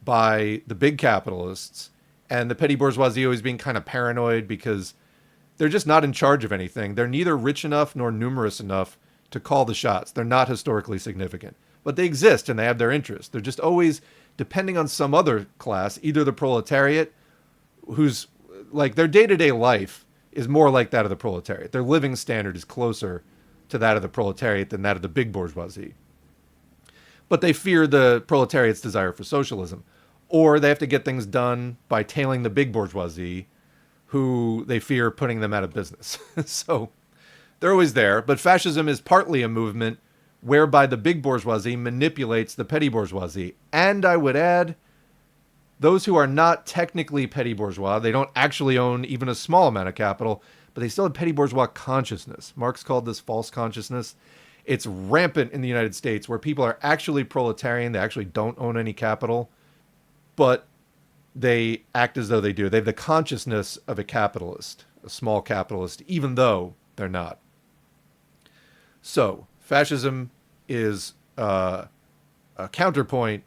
Speaker 1: by the big capitalists, and the petty bourgeoisie always being kind of paranoid because they're just not in charge of anything. They're neither rich enough nor numerous enough to call the shots. They're not historically significant, but they exist and they have their interests. They're just always depending on some other class, either the proletariat, who's like their day-to-day life is more like that of the proletariat. Their living standard is closer to that of the proletariat than that of the big bourgeoisie. But they fear the proletariat's desire for socialism, or they have to get things done by tailing the big bourgeoisie, who they fear putting them out of business. So they're always there, but fascism is partly a movement whereby the big bourgeoisie manipulates the petty bourgeoisie. And I would add, those who are not technically petty bourgeois, they don't actually own even a small amount of capital, but they still have petty bourgeois consciousness. Marx called this false consciousness. It's rampant in the United States where people are actually proletarian. They actually don't own any capital, but they act as though they do. They have the consciousness of a capitalist, a small capitalist, even though they're not. So fascism is a counterpoint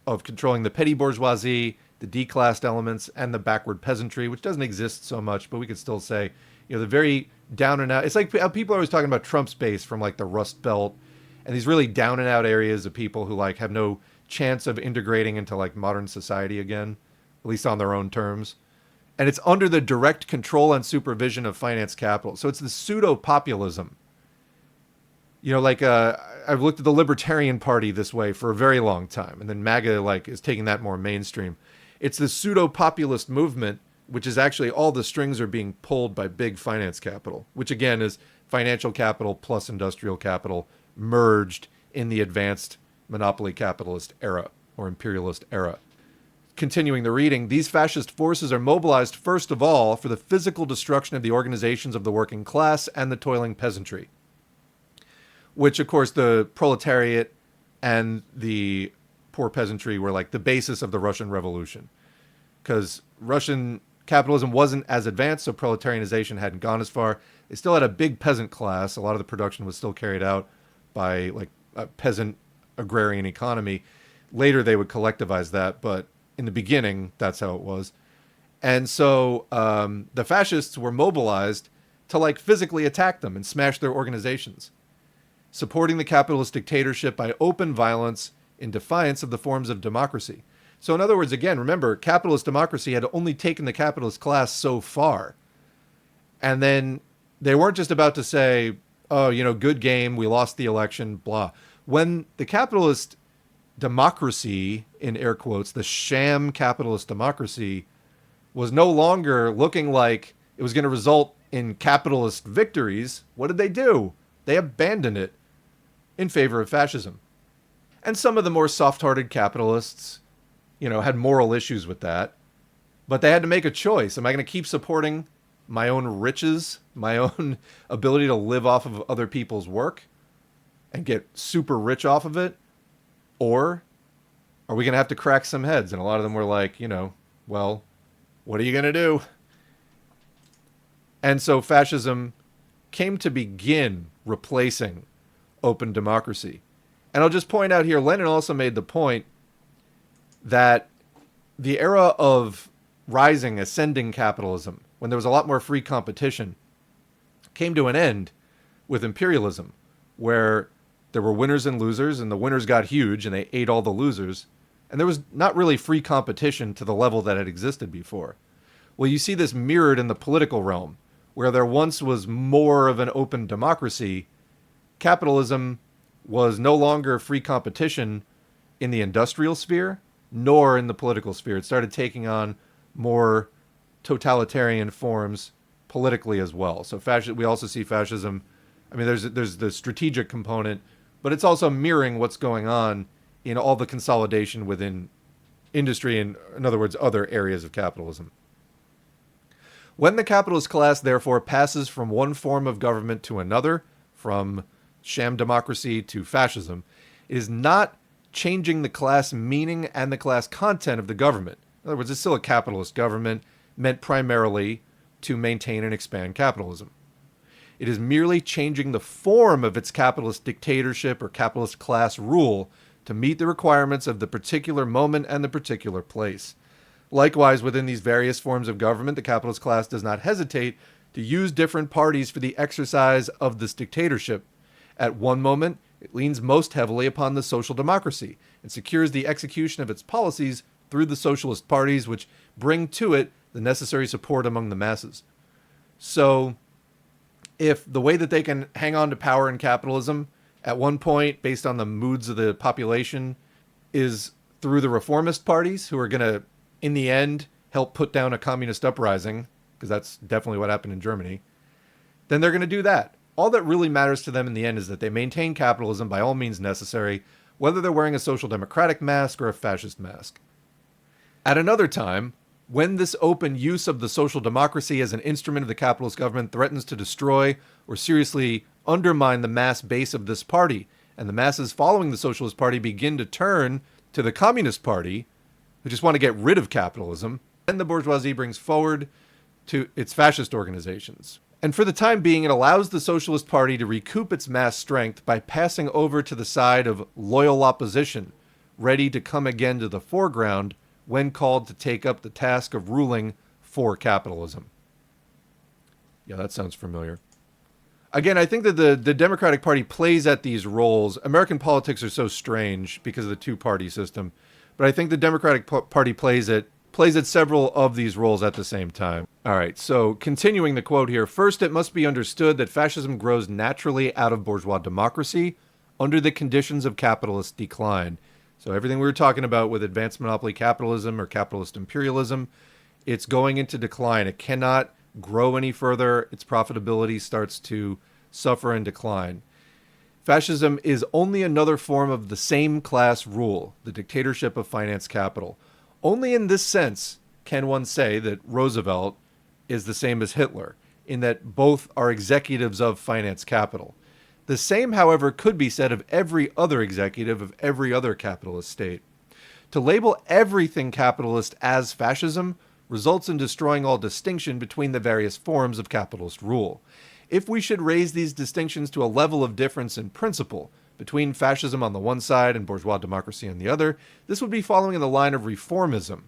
Speaker 1: of controlling the petty bourgeoisie, the declassed elements, and the backward peasantry, which doesn't exist so much, but we could still say, the very down and out. It's like people are always talking about Trump's base from like the Rust Belt and these really down and out areas of people who like have no chance of integrating into like modern society again, at least on their own terms. And it's under the direct control and supervision of finance capital. So it's the pseudo-populism. I've looked at the Libertarian Party this way for a very long time, and then MAGA is taking that more mainstream. It's the pseudo-populist movement, which is actually all the strings are being pulled by big finance capital, which again is financial capital plus industrial capital merged in the advanced monopoly capitalist era or imperialist era. Continuing the reading, these fascist forces are mobilized first of all for the physical destruction of the organizations of the working class and the toiling peasantry, which of course the proletariat and the poor peasantry were like the basis of the Russian Revolution, because Russian capitalism wasn't as advanced, so proletarianization hadn't gone as far. They still had a big peasant class. A lot of the production was still carried out by like a peasant agrarian economy. Later they would collectivize that, but in the beginning, that's how it was. And so the fascists were mobilized to like physically attack them and smash their organizations, supporting the capitalist dictatorship by open violence in defiance of the forms of democracy. So in other words, again, remember, capitalist democracy had only taken the capitalist class so far. And then they weren't just about to say, oh, good game, we lost the election, blah. When the capitalist democracy, in air quotes, the sham capitalist democracy, was no longer looking like it was going to result in capitalist victories, what did they do? They abandoned it in favor of fascism. And some of the more soft-hearted capitalists, had moral issues with that. But they had to make a choice. Am I going to keep supporting my own riches, my own ability to live off of other people's work and get super rich off of it? Or are we going to have to crack some heads? And a lot of them were like, well, what are you going to do? And so fascism came to begin replacing open democracy. And I'll just point out here, Lenin also made the point that the era of rising, ascending capitalism, when there was a lot more free competition, came to an end with imperialism, where there were winners and losers, and the winners got huge, and they ate all the losers, and there was not really free competition to the level that had existed before. Well, you see this mirrored in the political realm, where there once was more of an open democracy. Capitalism was no longer free competition in the industrial sphere, nor in the political sphere. It started taking on more totalitarian forms politically as well. So we also see fascism. I mean, there's the strategic component, but it's also mirroring what's going on in all the consolidation within industry and, in other words, other areas of capitalism. When the capitalist class, therefore, passes from one form of government to another, from sham democracy to fascism, it is not changing the class meaning and the class content of the government. In other words, it's still a capitalist government meant primarily to maintain and expand capitalism. It is merely changing the form of its capitalist dictatorship or capitalist class rule to meet the requirements of the particular moment and the particular place. Likewise, within these various forms of government, the capitalist class does not hesitate to use different parties for the exercise of this dictatorship. At one moment, it leans most heavily upon the social democracy and secures the execution of its policies through the socialist parties, which bring to it the necessary support among the masses. So, if the way that they can hang on to power in capitalism at one point, based on the moods of the population, is through the reformist parties, who are going to, in the end, help put down a communist uprising, because that's definitely what happened in Germany, then they're going to do that. All that really matters to them in the end is that they maintain capitalism by all means necessary, whether they're wearing a social democratic mask or a fascist mask. At another time, when this open use of the social democracy as an instrument of the capitalist government threatens to destroy or seriously undermine the mass base of this party, and the masses following the Socialist Party begin to turn to the Communist Party, who just want to get rid of capitalism, then the bourgeoisie brings forward to its fascist organizations. And for the time being, it allows the Socialist Party to recoup its mass strength by passing over to the side of loyal opposition, ready to come again to the foreground when called to take up the task of ruling for capitalism. Yeah, that sounds familiar. Again, I think that the Democratic Party plays at these roles. American politics are so strange because of the two-party system, but I think the Democratic Party plays at several of these roles at the same time. All right, so continuing the quote here. First, it must be understood that fascism grows naturally out of bourgeois democracy under the conditions of capitalist decline. So everything we were talking about with advanced monopoly capitalism or capitalist imperialism, it's going into decline. It cannot grow any further. Its profitability starts to suffer and decline. Fascism is only another form of the same class rule, the dictatorship of finance capital. Only in this sense can one say that Roosevelt is the same as Hitler, in that both are executives of finance capital. The same, however, could be said of every other executive of every other capitalist state. To label everything capitalist as fascism results in destroying all distinction between the various forms of capitalist rule. If we should raise these distinctions to a level of difference in principle between fascism on the one side and bourgeois democracy on the other, this would be following in the line of reformism,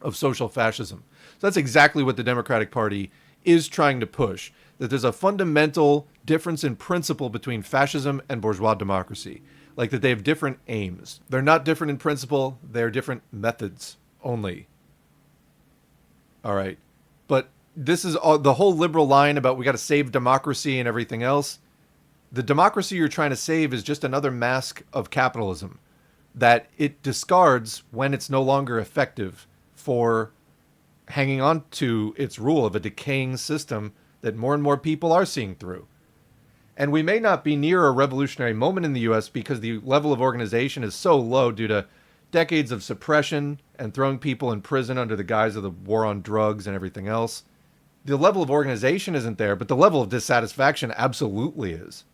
Speaker 1: of social fascism. So that's exactly what the Democratic Party is trying to push, that there's a fundamental difference in principle between fascism and bourgeois democracy, like that they have different aims. They're not different in principle, they're different methods only. All right, but this is the whole liberal line about we got to save democracy and everything else. The democracy you're trying to save is just another mask of capitalism that it discards when it's no longer effective for hanging on to its rule of a decaying system that more and more people are seeing through. And we may not be near a revolutionary moment in the US because the level of organization is so low due to decades of suppression and throwing people in prison under the guise of the war on drugs and everything else. The level of organization isn't there, but the level of dissatisfaction absolutely is.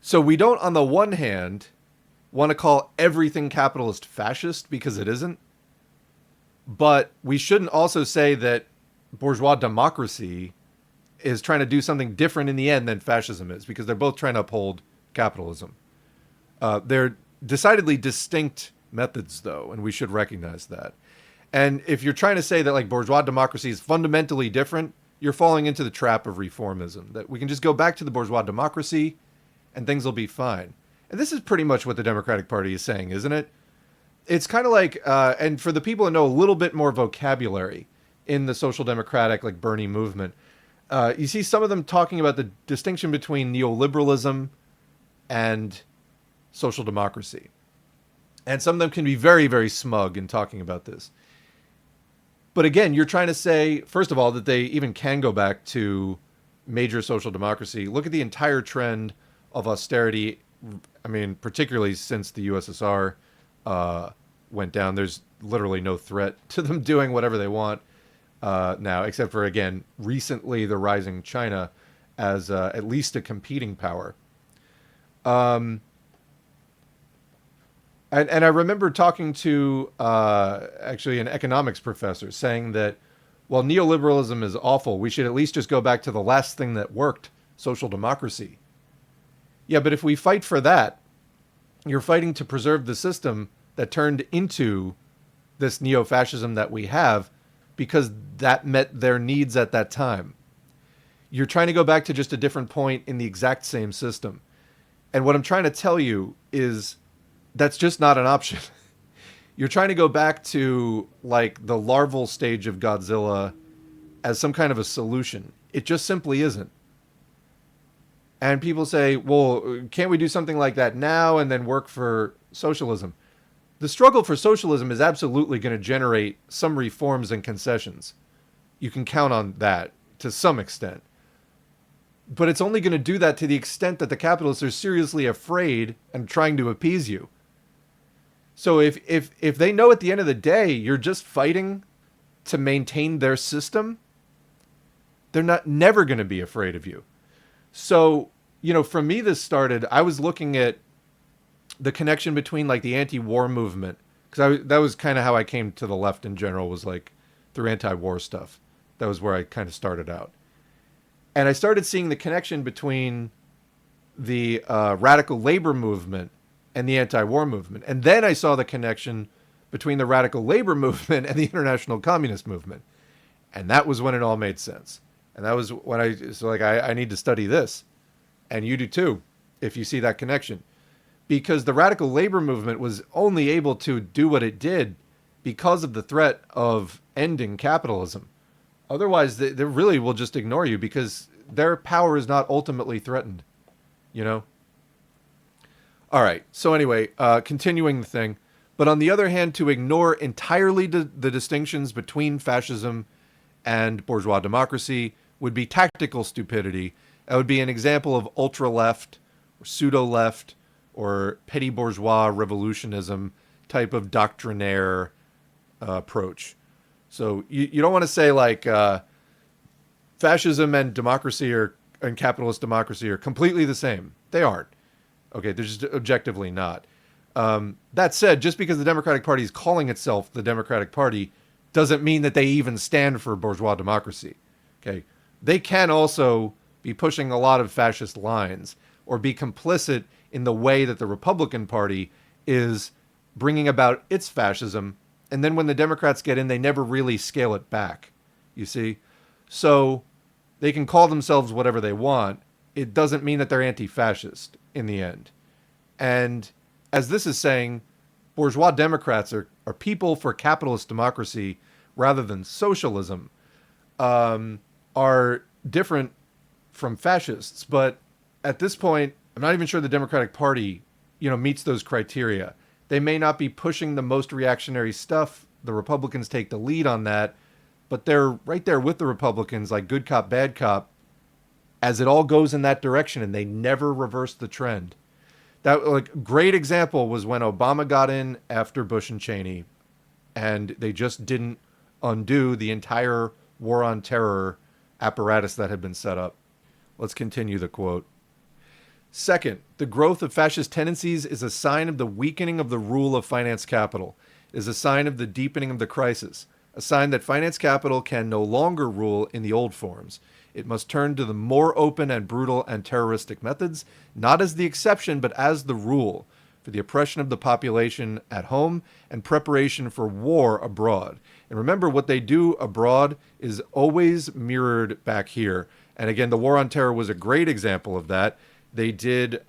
Speaker 1: So we don't, on the one hand, want to call everything capitalist fascist because it isn't. But we shouldn't also say that bourgeois democracy is trying to do something different in the end than fascism is, because they're both trying to uphold capitalism. They're decidedly distinct methods, though, and we should recognize that. And if you're trying to say that like bourgeois democracy is fundamentally different, you're falling into the trap of reformism, that we can just go back to the bourgeois democracy and things will be fine. And this is pretty much what the Democratic Party is saying, isn't it? It's kind of like, and for the people that know a little bit more vocabulary in the social democratic, like Bernie movement, you see some of them talking about the distinction between neoliberalism and social democracy. And some of them can be very, very smug in talking about this. But again, you're trying to say, first of all, that they even can go back to major social democracy. Look at the entire trend of austerity. I mean, particularly since the USSR went down, there's literally no threat to them doing whatever they want now, except for, again, recently the rising China as at least a competing power. And I remember talking to actually an economics professor saying that while neoliberalism is awful, we should at least just go back to the last thing that worked social democracy. Yeah, but if we fight for that, you're fighting to preserve the system that turned into this neo-fascism that we have because that met their needs at that time. You're trying to go back to just a different point in the exact same system. And what I'm trying to tell you is that's just not an option. You're trying to go back to like the larval stage of Godzilla as some kind of a solution. It just simply isn't. And people say, well, can't we do something like that now and then work for socialism? The struggle for socialism is absolutely going to generate some reforms and concessions. You can count on that to some extent. But it's only going to do that to the extent that the capitalists are seriously afraid and trying to appease you. So if they know at the end of the day you're just fighting to maintain their system, they're never going to be afraid of you. So, for me, this started, I was looking at the connection between like the anti-war movement, because that was kind of how I came to the left in general, was like through anti-war stuff. That was where I kind of started out. And I started seeing the connection between the radical labor movement and the anti-war movement. And then I saw the connection between the radical labor movement and the international communist movement. And that was when it all made sense. And that was when I need to study this. And you do too, if you see that connection. Because the radical labor movement was only able to do what it did because of the threat of ending capitalism. Otherwise, they really will just ignore you because their power is not ultimately threatened. All right. So anyway, continuing the thing. But on the other hand, to ignore entirely the distinctions between fascism and bourgeois democracy would be tactical stupidity. That would be an example of ultra-left or pseudo-left or petty bourgeois revolutionism type of doctrinaire approach. So you don't want to say like fascism and democracy and capitalist democracy are completely the same. They aren't. Okay, they're just objectively not. That said, just because the Democratic Party is calling itself the Democratic Party doesn't mean that they even stand for bourgeois democracy. Okay, they can also be pushing a lot of fascist lines or be complicit in the way that the Republican Party is bringing about its fascism. And then when the Democrats get in, they never really scale it back, you see? So they can call themselves whatever they want. It doesn't mean that they're anti-fascist in the end. And as this is saying, bourgeois Democrats are people for capitalist democracy rather than socialism, are different from fascists. But at this point, I'm not even sure the Democratic Party, meets those criteria. They may not be pushing the most reactionary stuff. The Republicans take the lead on that, but they're right there with the Republicans, like good cop, bad cop, as it all goes in that direction, and they never reverse the trend. That great example was when Obama got in after Bush and Cheney, and they just didn't undo the entire war on terror apparatus that had been set up. Let's continue the quote. Second, the growth of fascist tendencies is a sign of the weakening of the rule of finance capital. It is a sign of the deepening of the crisis, a sign that finance capital can no longer rule in the old forms. It must turn to the more open and brutal and terroristic methods, not as the exception, but as the rule, for the oppression of the population at home and preparation for war abroad. And remember, what they do abroad is always mirrored back here. And again, the war on terror was a great example of that. They did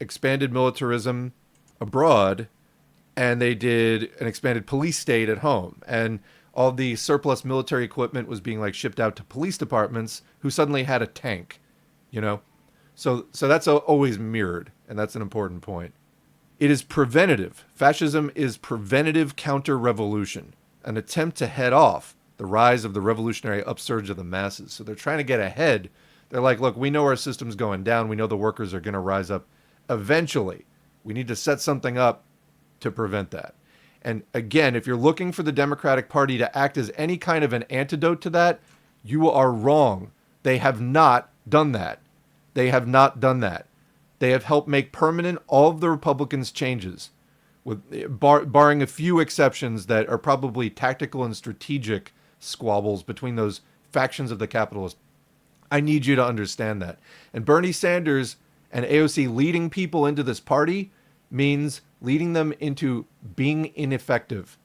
Speaker 1: expanded militarism abroad, and they did an expanded police state at home. And all the surplus military equipment was being shipped out to police departments who suddenly had a tank, So that's always mirrored, and that's an important point. It is preventative. Fascism is preventative counter-revolution, an attempt to head off the rise of the revolutionary upsurge of the masses. So they're trying to get ahead. They're like, look, we know our system's going down. We know the workers are going to rise up eventually. We need to set something up to prevent that. And again, if you're looking for the Democratic Party to act as any kind of an antidote to that, you are wrong. They have not done that. They have not done that. They have helped make permanent all of the Republicans' changes, with barring a few exceptions that are probably tactical and strategic squabbles between those factions of the capitalist I need you to understand that. And Bernie Sanders and AOC leading people into this party means leading them into being ineffective,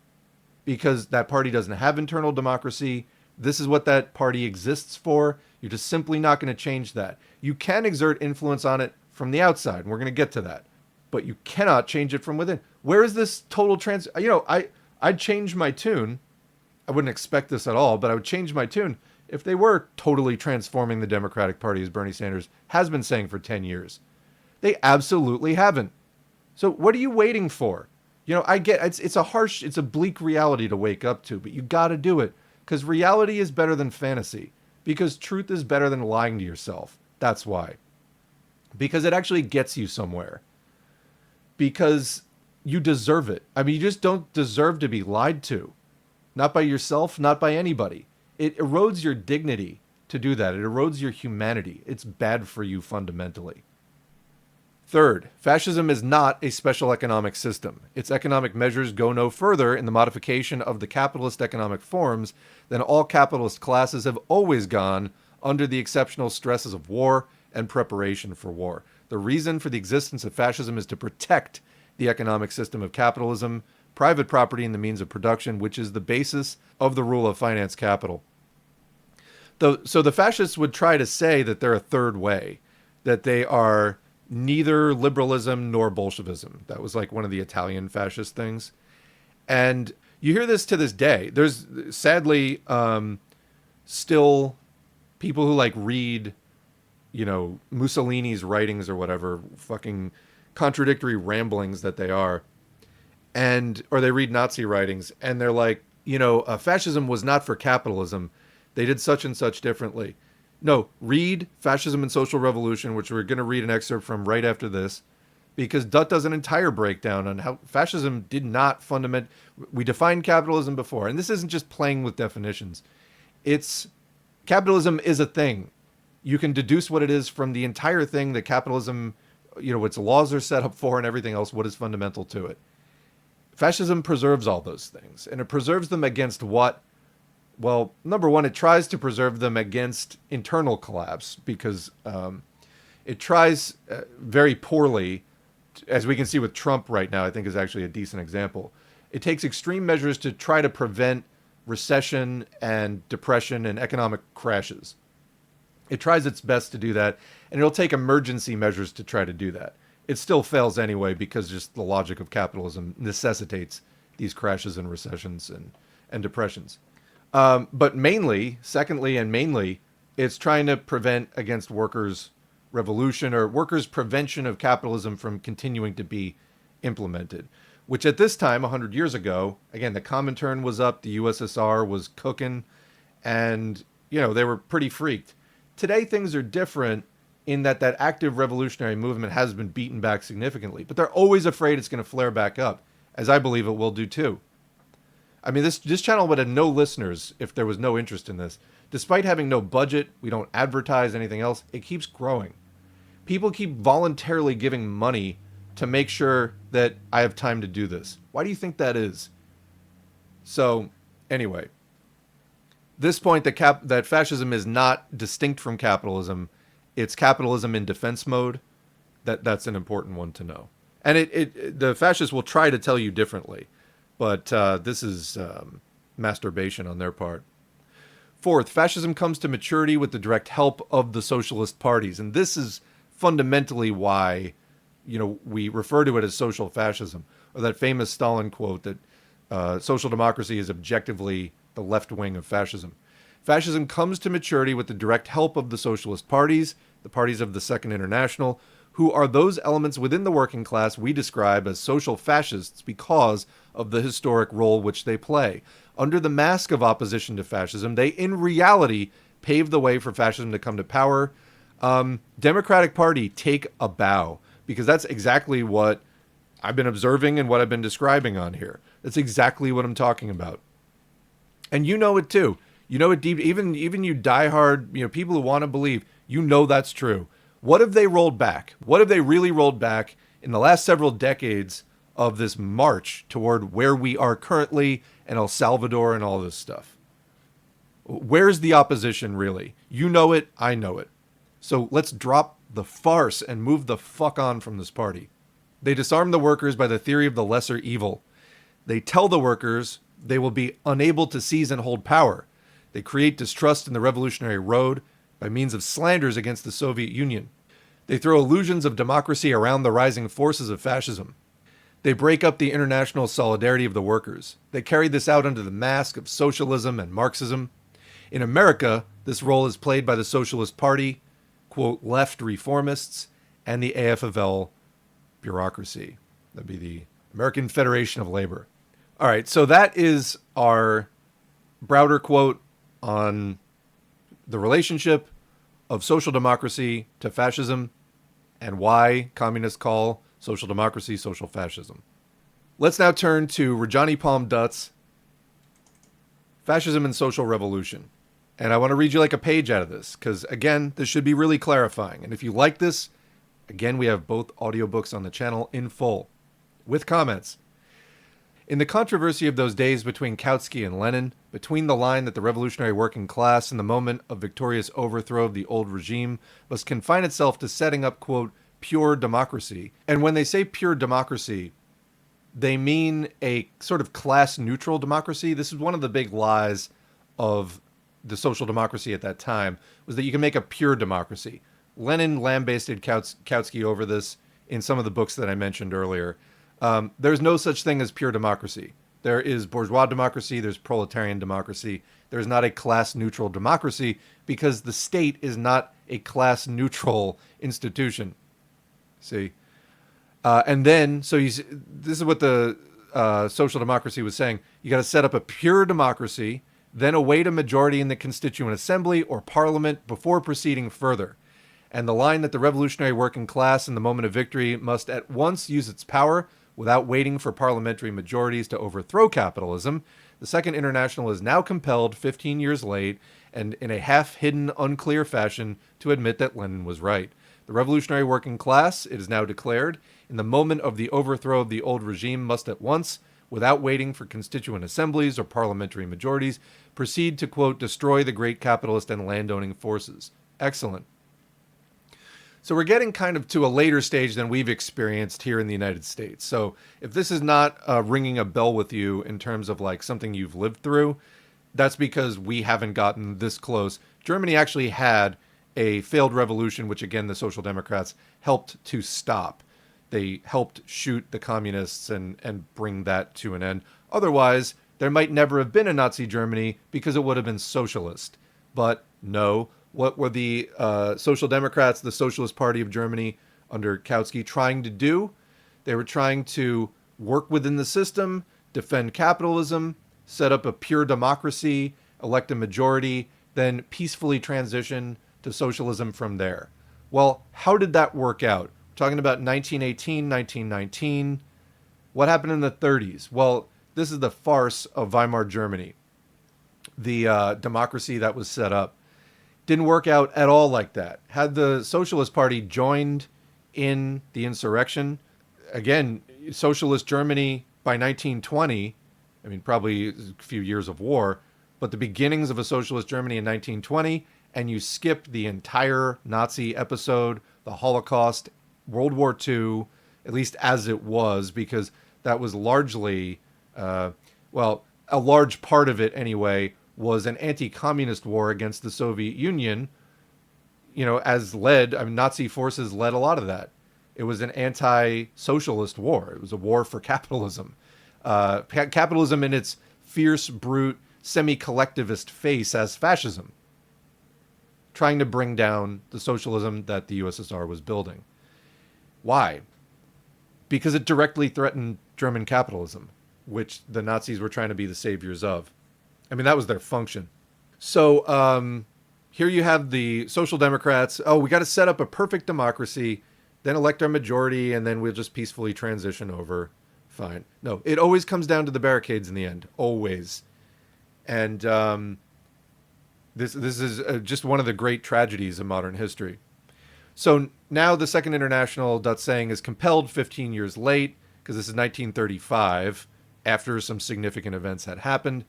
Speaker 1: because that party doesn't have internal democracy. This is what that party exists for. You're just simply not going to change that. You can exert influence on it from the outside, and we're going to get to that. But you cannot change it from within. Where is this total I'd change my tune. I wouldn't expect this at all, but I would change my tune if they were totally transforming the Democratic Party, as Bernie Sanders has been saying for 10 years. They absolutely haven't. So what are you waiting for? I get it's a bleak reality to wake up to, but you got to do it, because reality is better than fantasy, because truth is better than lying to yourself. That's why. Because it actually gets you somewhere. Because you deserve it. I mean, you just don't deserve to be lied to. Not by yourself, not by anybody. It erodes your dignity to do that. It erodes your humanity. It's bad for you fundamentally. Third, fascism is not a special economic system. Its economic measures go no further in the modification of the capitalist economic forms than all capitalist classes have always gone under the exceptional stresses of war and preparation for war. The reason for the existence of fascism is to protect the economic system of capitalism, private property, and the means of production, which is the basis of the rule of finance capital. So the fascists would try to say that they're a third way, that they are neither liberalism nor Bolshevism. That was like one of the Italian fascist things. And you hear this to this day. There's sadly still people who like read, Mussolini's writings or whatever, fucking contradictory ramblings that they are. Or they read Nazi writings and they're like, fascism was not for capitalism. They did such and such differently. No, read Fascism and Social Revolution, which we're going to read an excerpt from right after this, because Dutt does an entire breakdown on how fascism did not we defined capitalism before, and this isn't just playing with definitions. Capitalism is a thing. You can deduce what it is from the entire thing that capitalism, its laws are set up for and everything else, what is fundamental to it. Fascism preserves all those things, and it preserves them against what? Well, number one, it tries to preserve them against internal collapse, because it tries very poorly, as we can see with Trump right now, I think is actually a decent example. It takes extreme measures to try to prevent recession and depression and economic crashes. It tries its best to do that, and it'll take emergency measures to try to do that. It still fails anyway, because just the logic of capitalism necessitates these crashes and recessions and depressions. But secondly, it's trying to prevent against workers' revolution or workers' prevention of capitalism from continuing to be implemented, which at this time, 100 years ago, again, the Comintern was up, the USSR was cooking, and, they were pretty freaked. Today, things are different in that active revolutionary movement has been beaten back significantly, but they're always afraid it's going to flare back up, as I believe it will do too. I mean, this channel would have no listeners if there was no interest in this. Despite having no budget, we don't advertise anything else, it keeps growing. People keep voluntarily giving money to make sure that I have time to do this. Why do you think that is? So, anyway, this point that fascism is not distinct from capitalism, it's capitalism in defense mode. That's an important one to know. And the fascists will try to tell you differently. But this is masturbation on their part. Fourth, fascism comes to maturity with the direct help of the socialist parties. And this is fundamentally why, we refer to it as social fascism, or that famous Stalin quote that social democracy is objectively the left wing of fascism. Fascism comes to maturity with the direct help of the socialist parties, the parties of the Second International, who are those elements within the working class we describe as social fascists because of the historic role which they play. Under the mask of opposition to fascism, they in reality paved the way for fascism to come to power. Democratic Party, take a bow, because that's exactly what I've been observing and what I've been describing on here. That's exactly what I'm talking about. And you know it too. You know it deep, even you diehard, people who want to believe, that's true. What have they rolled back? What have they really rolled back in the last several decades of this march toward where we are currently and El Salvador and all this stuff? Where's the opposition, really? You know it, I know it. So let's drop the farce and move the fuck on from this party. They disarm the workers by the theory of the lesser evil. They tell the workers they will be unable to seize and hold power. They create distrust in the revolutionary road by means of slanders against the Soviet Union. They throw illusions of democracy around the rising forces of fascism. They break up the international solidarity of the workers. They carry this out under the mask of socialism and Marxism. In America, this role is played by the Socialist Party, quote, left reformists, and the AFL bureaucracy. That'd be the American Federation of Labor. All right, so that is our Browder quote on the relationship of social democracy to fascism and why communists call social democracy social fascism. Let's now turn to Rajani Palme Dutt's Fascism and Social Revolution. And I want to read you like a page out of this because, again, this should be really clarifying. And if you like this, again, we have both audiobooks on the channel in full with comments. In the controversy of those days between Kautsky and Lenin, between the line that the revolutionary working class in the moment of victorious overthrow of the old regime must confine itself to setting up, quote, pure democracy. And when they say pure democracy, they mean a sort of class-neutral democracy. This is one of the big lies of the social democracy at that time, was that you can make a pure democracy. Lenin lambasted Kautsky over this in some of the books that I mentioned earlier. There's no such thing as pure democracy. There is bourgeois democracy, there's proletarian democracy. There's not a class-neutral democracy because the state is not a class-neutral institution. See? And then, this is what the social democracy was saying. You got to set up a pure democracy, then await a majority in the Constituent Assembly or Parliament before proceeding further. And the line that the revolutionary working class in the moment of victory must at once use its power without waiting for parliamentary majorities to overthrow capitalism. The Second International is now compelled, 15 years late, and in a half-hidden, unclear fashion, to admit that Lenin was right. The revolutionary working class, it is now declared, in the moment of the overthrow of the old regime must at once, without waiting for constituent assemblies or parliamentary majorities, proceed to, quote, destroy the great capitalist and landowning forces. Excellent. So we're getting kind of to a later stage than we've experienced here in the United States. So if this is not ringing a bell with you in terms of like something you've lived through, that's because we haven't gotten this close. Germany actually had a failed revolution, which again, the Social Democrats helped to stop. They helped shoot the communists and bring that to an end. Otherwise, there might never have been a Nazi Germany because it would have been socialist. But no. What were the Social Democrats, the Socialist Party of Germany under Kautsky, trying to do? They were trying to work within the system, defend capitalism, set up a pure democracy, elect a majority, then peacefully transition to socialism from there. Well, how did that work out? We're talking about 1918, 1919. What happened in the 30s? Well, this is the farce of Weimar Germany, the democracy that was set up. Didn't work out at all like that. Had the Socialist Party joined in the insurrection, again, socialist Germany by 1920, I mean, probably a few years of war, but the beginnings of a socialist Germany in 1920, and you skip the entire Nazi episode, the Holocaust, World War II, at least as it was, because that was largely, a large part of it anyway, was an anti-communist war against the Soviet Union, Nazi forces led a lot of that. It was an anti-socialist war. It was a war for capitalism. Capitalism in its fierce, brute, semi-collectivist face as fascism, trying to bring down the socialism that the USSR was building. Why? Because it directly threatened German capitalism, which the Nazis were trying to be the saviors of. I mean, that was their function. So here you have the Social Democrats. Oh, we got to set up a perfect democracy, then elect our majority, and then we'll just peacefully transition over. Fine. No, it always comes down to the barricades in the end. Always. And this is just one of the great tragedies of modern history. So now the Second International, Dutt saying, is compelled 15 years late, because this is 1935, after some significant events had happened,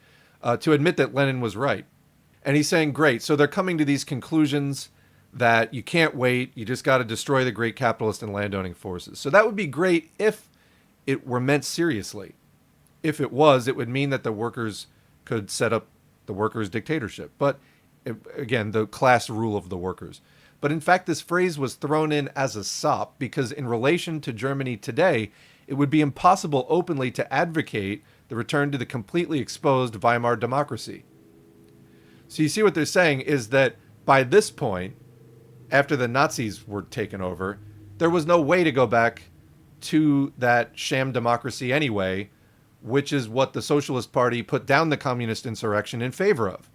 Speaker 1: to admit that Lenin was right. And he's saying, great, so they're coming to these conclusions that you can't wait, you just got to destroy the great capitalist and landowning forces. So that would be great if it were meant seriously. If it was, it would mean that the workers could set up the workers' dictatorship. But again, the class rule of the workers. But in fact, this phrase was thrown in as a sop because in relation to Germany today, it would be impossible openly to advocate the return to the completely exposed Weimar democracy. So you see what they're saying is that by this point, after the Nazis were taken over, there was no way to go back to that sham democracy anyway, which is what the Socialist Party put down the communist insurrection in favor of.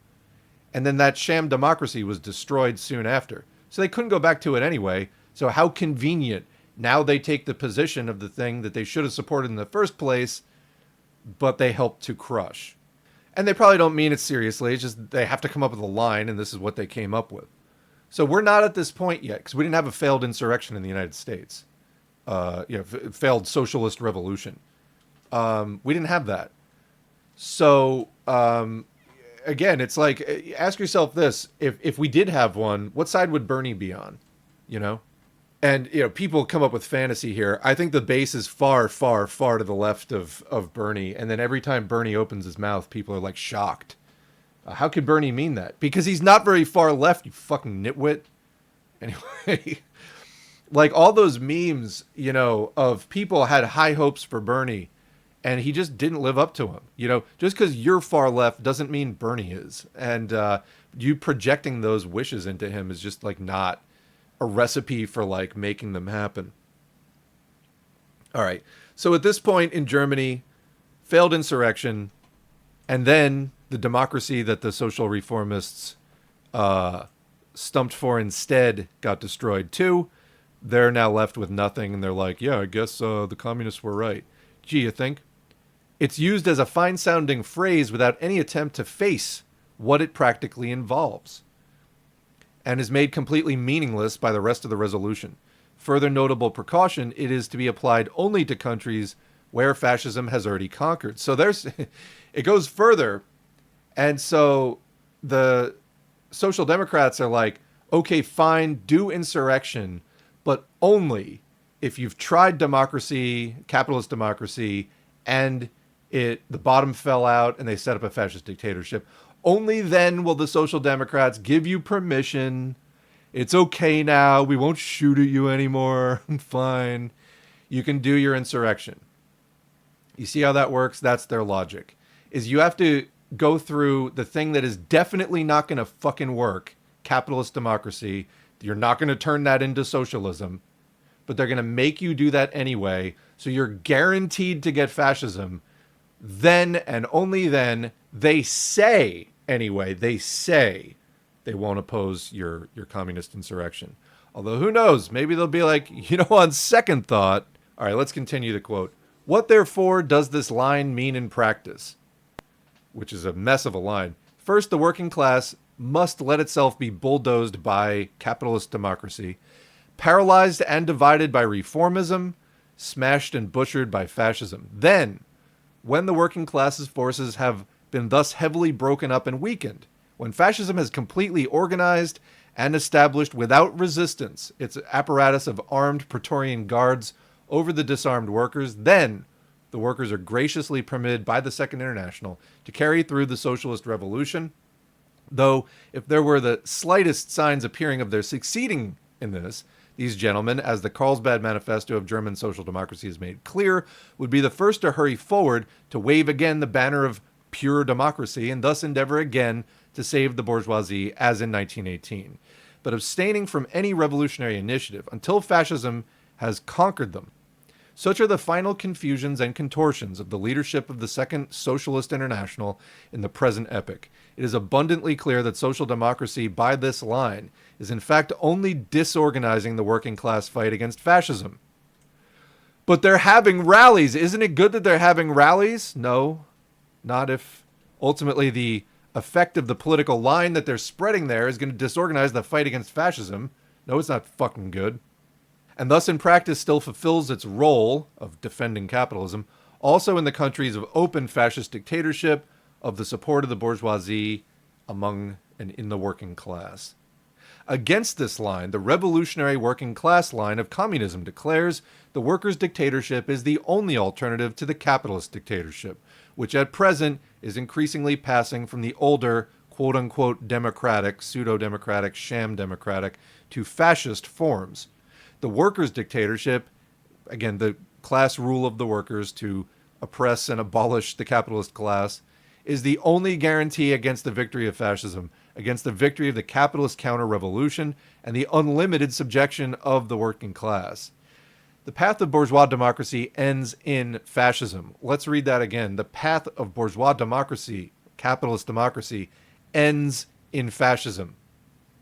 Speaker 1: And then that sham democracy was destroyed soon after. So they couldn't go back to it anyway. So how convenient. Now they take the position of the thing that they should have supported in the first place, but they helped to crush. And they probably don't mean it seriously. It's just they have to come up with a line, and this is what they came up with. So we're not at this point yet, because we didn't have a failed insurrection in the United States. Failed socialist revolution. We didn't have that. So, again, it's like, ask yourself this. If we did have one, what side would Bernie be on? You know? And, people come up with fantasy here. I think the base is far, far, far to the left of Bernie. And then every time Bernie opens his mouth, people are, like, shocked. How could Bernie mean that? Because he's not very far left, you fucking nitwit. Anyway, like all those memes, of people had high hopes for Bernie and he just didn't live up to them. Just because you're far left doesn't mean Bernie is. And you projecting those wishes into him is just like not a recipe for like making them happen. All right. So at this point in Germany, failed insurrection, and then the democracy that the social reformists stumped for instead got destroyed too. They're now left with nothing, and they're like, yeah, I guess the communists were right. Gee, you think? It's used as a fine-sounding phrase without any attempt to face what it practically involves, and is made completely meaningless by the rest of the resolution. Further notable precaution, it is to be applied only to countries where fascism has already conquered. So it goes further. And so the Social Democrats are like, okay, fine, do insurrection, but only if you've tried democracy, capitalist democracy, and the bottom fell out and they set up a fascist dictatorship. Only then will the Social Democrats give you permission. It's okay now. We won't shoot at you anymore. Fine. You can do your insurrection. You see how that works? That's their logic. Is you have to go through the thing that is definitely not going to fucking work, capitalist democracy. You're not going to turn that into socialism, but they're going to make you do that anyway. So you're guaranteed to get fascism. Then and only then, they say they won't oppose your communist insurrection. Although who knows, maybe they'll be like, on second thought. All right, let's continue the quote. What therefore does this line mean in practice? Which is a mess of a line. First, the working class must let itself be bulldozed by capitalist democracy, paralyzed and divided by reformism, smashed and butchered by fascism. Then, when the working class's forces have been thus heavily broken up and weakened, when fascism has completely organized and established without resistance its apparatus of armed Praetorian guards over the disarmed workers, then the workers are graciously permitted by the Second International to carry through the socialist revolution. Though, if there were the slightest signs appearing of their succeeding in this, these gentlemen, as the Carlsbad Manifesto of German social democracy has made clear, would be the first to hurry forward to wave again the banner of pure democracy and thus endeavor again to save the bourgeoisie as in 1918, but abstaining from any revolutionary initiative until fascism has conquered them. Such are the final confusions and contortions of the leadership of the Second Socialist International in the present epoch. It is abundantly clear that social democracy, by this line, is in fact only disorganizing the working class fight against fascism. But they're having rallies. Isn't it good that they're having rallies? No, not if ultimately the effect of the political line that they're spreading there is going to disorganize the fight against fascism. No, it's not fucking good. And thus in practice still fulfills its role of defending capitalism, also in the countries of open fascist dictatorship, of the support of the bourgeoisie among and in the working class. Against this line, the revolutionary working class line of communism declares the workers' dictatorship is the only alternative to the capitalist dictatorship, which at present is increasingly passing from the older, quote-unquote democratic, pseudo-democratic, sham-democratic, to fascist forms. The workers' dictatorship, again, the class rule of the workers to oppress and abolish the capitalist class, is the only guarantee against the victory of fascism, against the victory of the capitalist counter-revolution, and the unlimited subjection of the working class. The path of bourgeois democracy ends in fascism. Let's read that again. The path of bourgeois democracy, capitalist democracy, ends in fascism.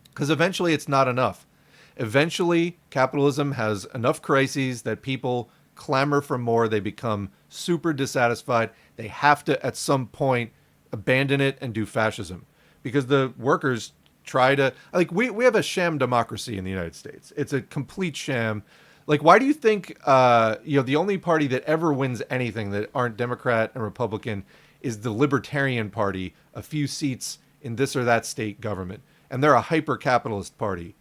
Speaker 1: Because eventually it's not enough. Eventually, capitalism has enough crises that people clamor for more. They become super dissatisfied. They have to, at some point, abandon it and do fascism. Because the workers try to... Like, we have a sham democracy in the United States. It's a complete sham. Like, why do you think, the only party that ever wins anything that aren't Democrat and Republican is the Libertarian Party, a few seats in this or that state government, and they're a hyper-capitalist party.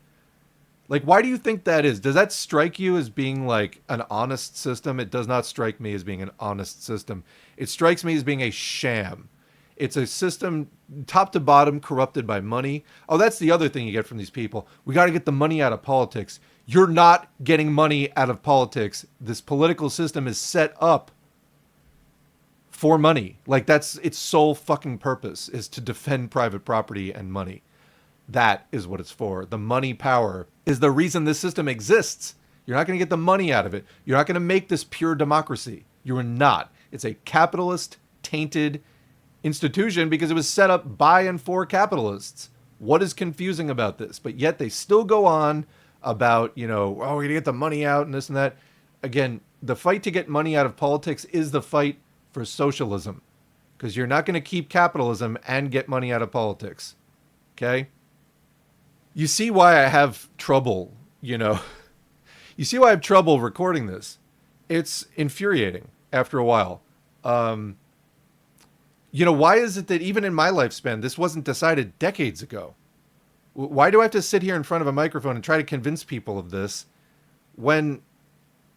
Speaker 1: Like, why do you think that is? Does that strike you as being, like, an honest system? It does not strike me as being an honest system. It strikes me as being a sham. It's a system, top to bottom, corrupted by money. Oh, that's the other thing you get from these people. We got to get the money out of politics. You're not getting money out of politics. This political system is set up for money. Like, that's its sole fucking purpose, is to defend private property and money. That is what it's for. The money power is the reason this system exists. You're not going to get the money out of it. You're not going to make this pure democracy. You are not. It's a capitalist, tainted institution because it was set up by and for capitalists. What is confusing about this? But yet they still go on about, we're going to get the money out and this and that. Again, the fight to get money out of politics is the fight for socialism, because you're not going to keep capitalism and get money out of politics. Okay? You see why I have trouble, You see why I have trouble recording this. It's infuriating after a while. Why is it that even in my lifespan, this wasn't decided decades ago? Why do I have to sit here in front of a microphone and try to convince people of this when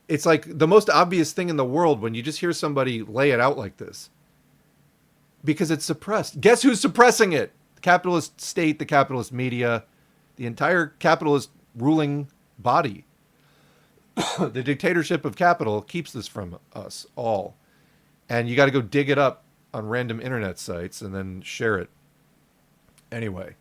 Speaker 1: it's like the most obvious thing in the world when you just hear somebody lay it out like this? Because it's suppressed. Guess who's suppressing it? The capitalist state, the capitalist media, the entire capitalist ruling body. The dictatorship of capital keeps this from us all. And you got to go dig it up on random internet sites and then share it. Anyway,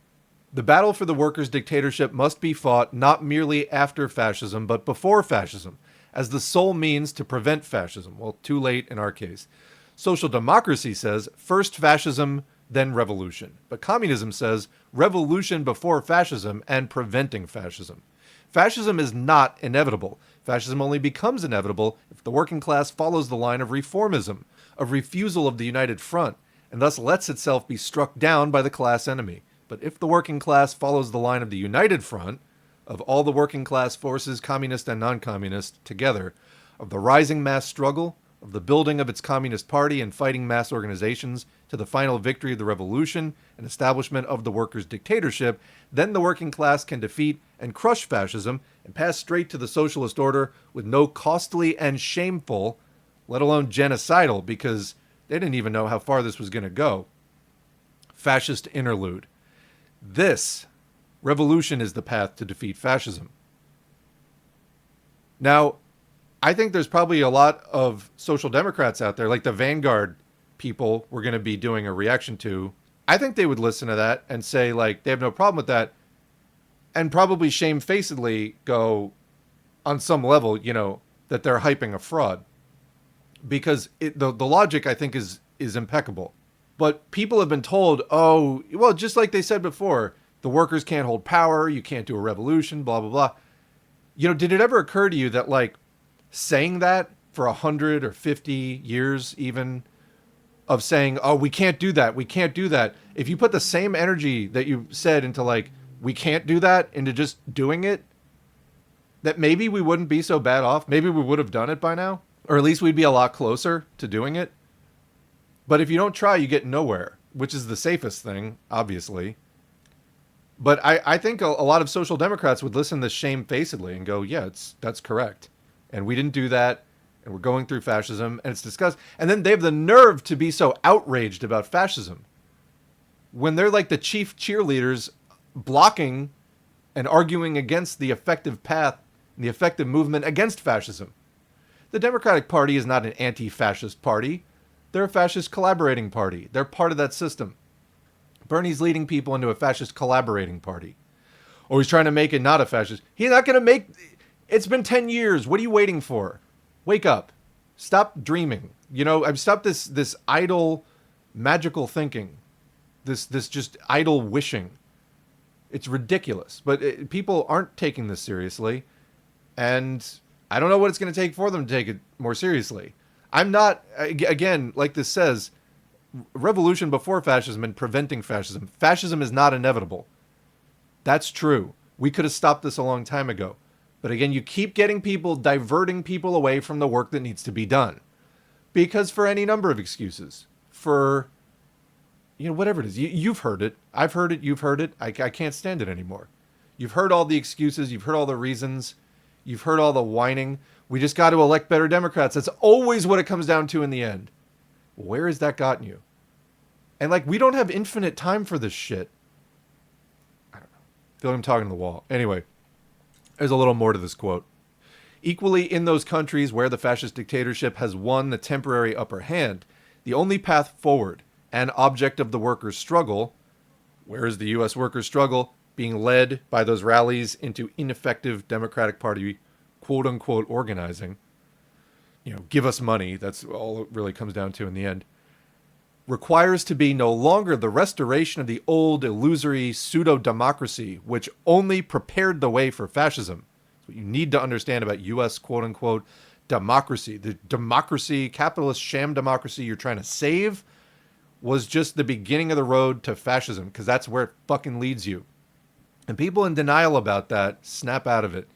Speaker 1: the battle for the workers' dictatorship must be fought not merely after fascism, but before fascism, as the sole means to prevent fascism. Well, too late in our case. Social democracy says, first fascism, then revolution. But communism says, revolution before fascism and preventing fascism. Fascism is not inevitable. Fascism only becomes inevitable if the working class follows the line of reformism, of refusal of the united front, and thus lets itself be struck down by the class enemy. But if the working class follows the line of the united front, of all the working class forces, communist and non-communist, together, of the rising mass struggle, of the building of its communist party and fighting mass organizations to the final victory of the revolution and establishment of the workers' dictatorship, then the working class can defeat and crush fascism and pass straight to the socialist order with no costly and shameful, let alone genocidal, because they didn't even know how far this was going to go, fascist interlude. This revolution is the path to defeat fascism. Now, I think there's probably a lot of social democrats out there, like the Vanguard people we're going to be doing a reaction to. I think they would listen to that and say, like, they have no problem with that, and probably shamefacedly go on some level, that they're hyping a fraud. Because the logic, I think, is impeccable. But people have been told, just like they said before, the workers can't hold power, you can't do a revolution, blah, blah, blah. Did it ever occur to you that, like, saying that for 100 or 50 years even, of saying, we can't do that, we can't do that. If you put the same energy that you said into, like, we can't do that, into just doing it, that maybe we wouldn't be so bad off. Maybe we would have done it by now. Or at least we'd be a lot closer to doing it. But if you don't try, you get nowhere, which is the safest thing, obviously. But I think a lot of social democrats would listen to this shamefacedly and go, yeah, that's correct. And we didn't do that. And we're going through fascism and it's discussed. And then they have the nerve to be so outraged about fascism when they're like the chief cheerleaders blocking and arguing against the effective path and the effective movement against fascism. The Democratic Party is not an anti-fascist party. They're a fascist collaborating party. They're part of that system. Bernie's leading people into a fascist collaborating party. Or he's trying to make it not a fascist. He's not going to make... It's been 10 years. What are you waiting for? Wake up. Stop dreaming. You know, I've stopped this idle, magical thinking. This just idle wishing. It's ridiculous. But people aren't taking this seriously. And I don't know what it's going to take for them to take it more seriously. I'm not, again, like this says, revolution before fascism and preventing fascism. Fascism is not inevitable. That's true. We could have stopped this a long time ago. But again, you keep getting people, diverting people away from the work that needs to be done. Because for any number of excuses. For, you know, whatever it is. You've heard it. I've heard it. You've heard it. I can't stand it anymore. You've heard all the excuses. You've heard all the reasons. You've heard all the whining. We just got to elect better Democrats. That's always what it comes down to in the end. Where has that gotten you? And like, we don't have infinite time for this shit. I don't know. I feel like I'm talking to the wall. Anyway, there's a little more to this quote. Equally, in those countries where the fascist dictatorship has won the temporary upper hand, the only path forward and object of the workers' struggle, where is the U.S. workers' struggle, being led by those rallies into ineffective Democratic Party quote-unquote organizing, you know, give us money, that's all it really comes down to in the end, requires to be no longer the restoration of the old illusory pseudo-democracy which only prepared the way for fascism. That's what you need to understand about U.S. quote-unquote democracy. The democracy, capitalist sham democracy you're trying to save was just the beginning of the road to fascism, because that's where it fucking leads you. And people in denial about that snap out of it.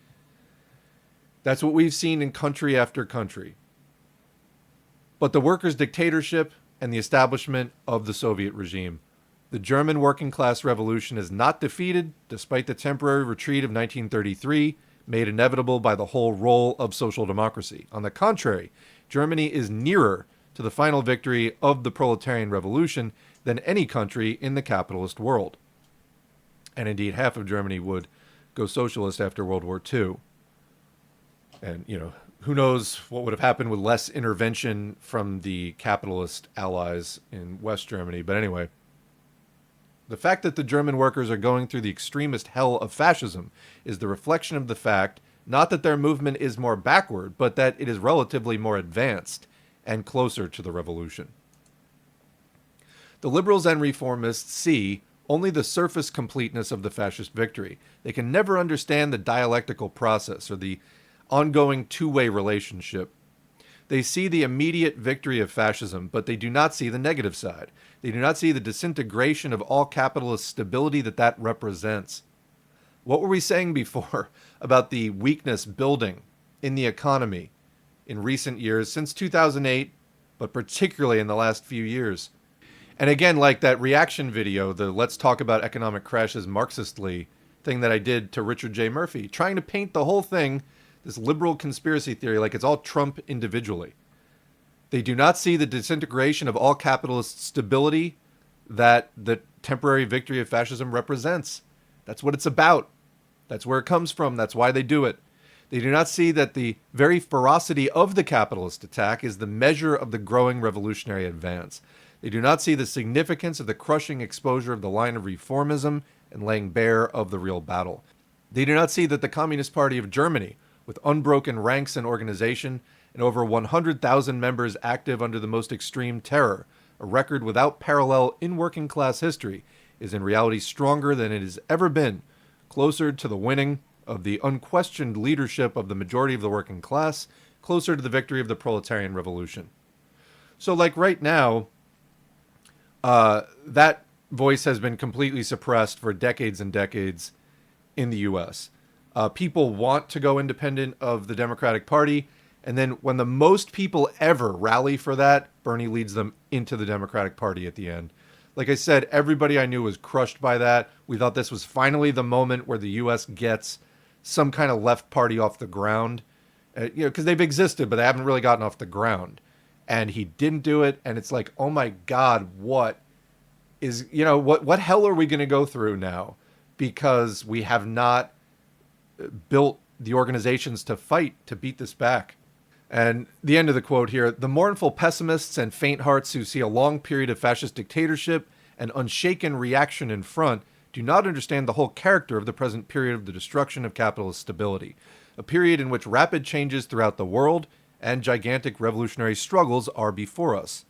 Speaker 1: That's what we've seen in country after country. But the workers' dictatorship and the establishment of the Soviet regime. The German working class revolution is not defeated, despite the temporary retreat of 1933, made inevitable by the whole role of social democracy. On the contrary, Germany is nearer to the final victory of the proletarian revolution than any country in the capitalist world. And indeed, half of Germany would go socialist after World War II. And, you know, who knows what would have happened with less intervention from the capitalist allies in West Germany. But anyway, the fact that the German workers are going through the extremist hell of fascism is the reflection of the fact, not that their movement is more backward, but that it is relatively more advanced and closer to the revolution. The liberals and reformists see only the surface completeness of the fascist victory. They can never understand the dialectical process or the ongoing two-way relationship. They see the immediate victory of fascism, but they do not see the negative side. They do not see the disintegration of all capitalist stability that represents. What were we saying before about the weakness building in the economy in recent years, since 2008, but particularly in the last few years? And again, like that reaction video, the Let's Talk About Economic Crashes Marxist-ly thing that I did to Richard J. Murphy, trying to paint the whole thing, this liberal conspiracy theory, like it's all Trump individually. They do not see the disintegration of all capitalist stability that the temporary victory of fascism represents. That's what it's about. That's where it comes from. That's why they do it. They do not see that the very ferocity of the capitalist attack is the measure of the growing revolutionary advance. They do not see the significance of the crushing exposure of the line of reformism and laying bare of the real battle. They do not see that the Communist Party of Germany, with unbroken ranks and organization, and over 100,000 members active under the most extreme terror, a record without parallel in working class history, is in reality stronger than it has ever been, closer to the winning of the unquestioned leadership of the majority of the working class, closer to the victory of the proletarian revolution. So like right now, that voice has been completely suppressed for decades and decades in the U.S. People want to go independent of the Democratic Party, and then when the most people ever rally for that, Bernie leads them into the Democratic Party at the end. Like I said, everybody I knew was crushed by that. We thought this was finally the moment where the U.S. gets some kind of left party off the ground. Because they've existed, but they haven't really gotten off the ground. And he didn't do it. And it's like, oh my God, what hell are we going to go through now? Because we have not built the organizations to fight to beat this back. And the end of the quote here: the mournful pessimists and faint hearts who see a long period of fascist dictatorship and unshaken reaction in front do not understand the whole character of the present period of the destruction of capitalist stability, a period in which rapid changes throughout the world and gigantic revolutionary struggles are before us.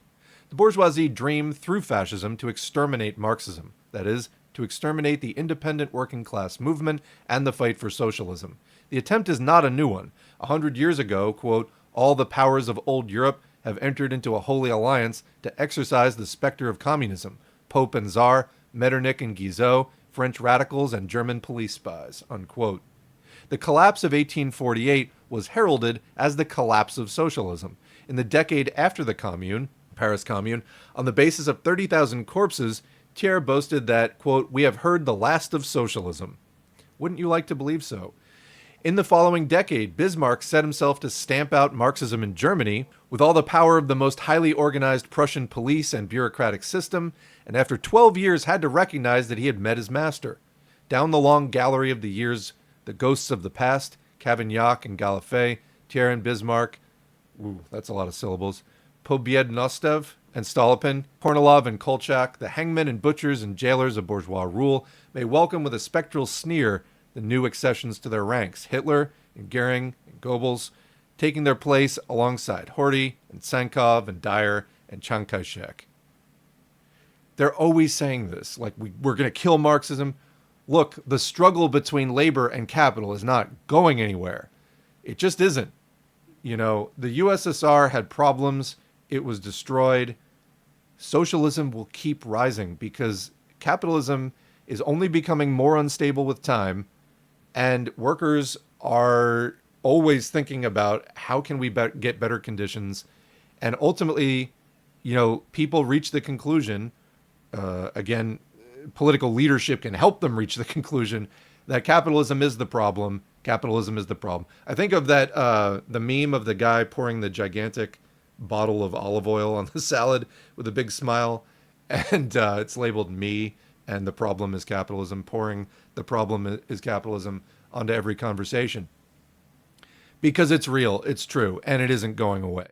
Speaker 1: The bourgeoisie dream through fascism to exterminate Marxism, that is, to exterminate the independent working class movement and the fight for socialism. The attempt is not a new one. 100 years ago, quote, all the powers of old Europe have entered into a holy alliance to exorcise the specter of communism. Pope and Tsar, Metternich and Guizot, French radicals and German police spies, unquote. The collapse of 1848 was heralded as the collapse of socialism. In the decade after the Commune, Paris Commune, on the basis of 30,000 corpses, Thiers boasted that, quote, we have heard the last of socialism. Wouldn't you like to believe so? In the following decade, Bismarck set himself to stamp out Marxism in Germany with all the power of the most highly organized Prussian police and bureaucratic system, and after 12 years had to recognize that he had met his master. Down the long gallery of the years, the ghosts of the past, Cavaignac and Galifet, Thiers and Bismarck, that's a lot of syllables, Pobiednostev and Stolypin, Kornilov and Kolchak, the hangmen and butchers and jailers of bourgeois rule, may welcome with a spectral sneer the new accessions to their ranks, Hitler and Goering and Goebbels, taking their place alongside Horthy and Sankov and Dyer and Chiang Kai-shek. They're always saying this, like we're going to kill Marxism. Look, the struggle between labor and capital is not going anywhere. It just isn't. The USSR had problems. It was destroyed. Socialism will keep rising because capitalism is only becoming more unstable with time, and workers are always thinking about how can we get better conditions. And ultimately, people reach the conclusion, again, political leadership can help them reach the conclusion that capitalism is the problem. Capitalism is the problem. I think of that, the meme of the guy pouring the gigantic bottle of olive oil on the salad with a big smile, and it's labeled me, and the problem is capitalism, pouring the problem is capitalism onto every conversation. Because it's real, it's true, and it isn't going away.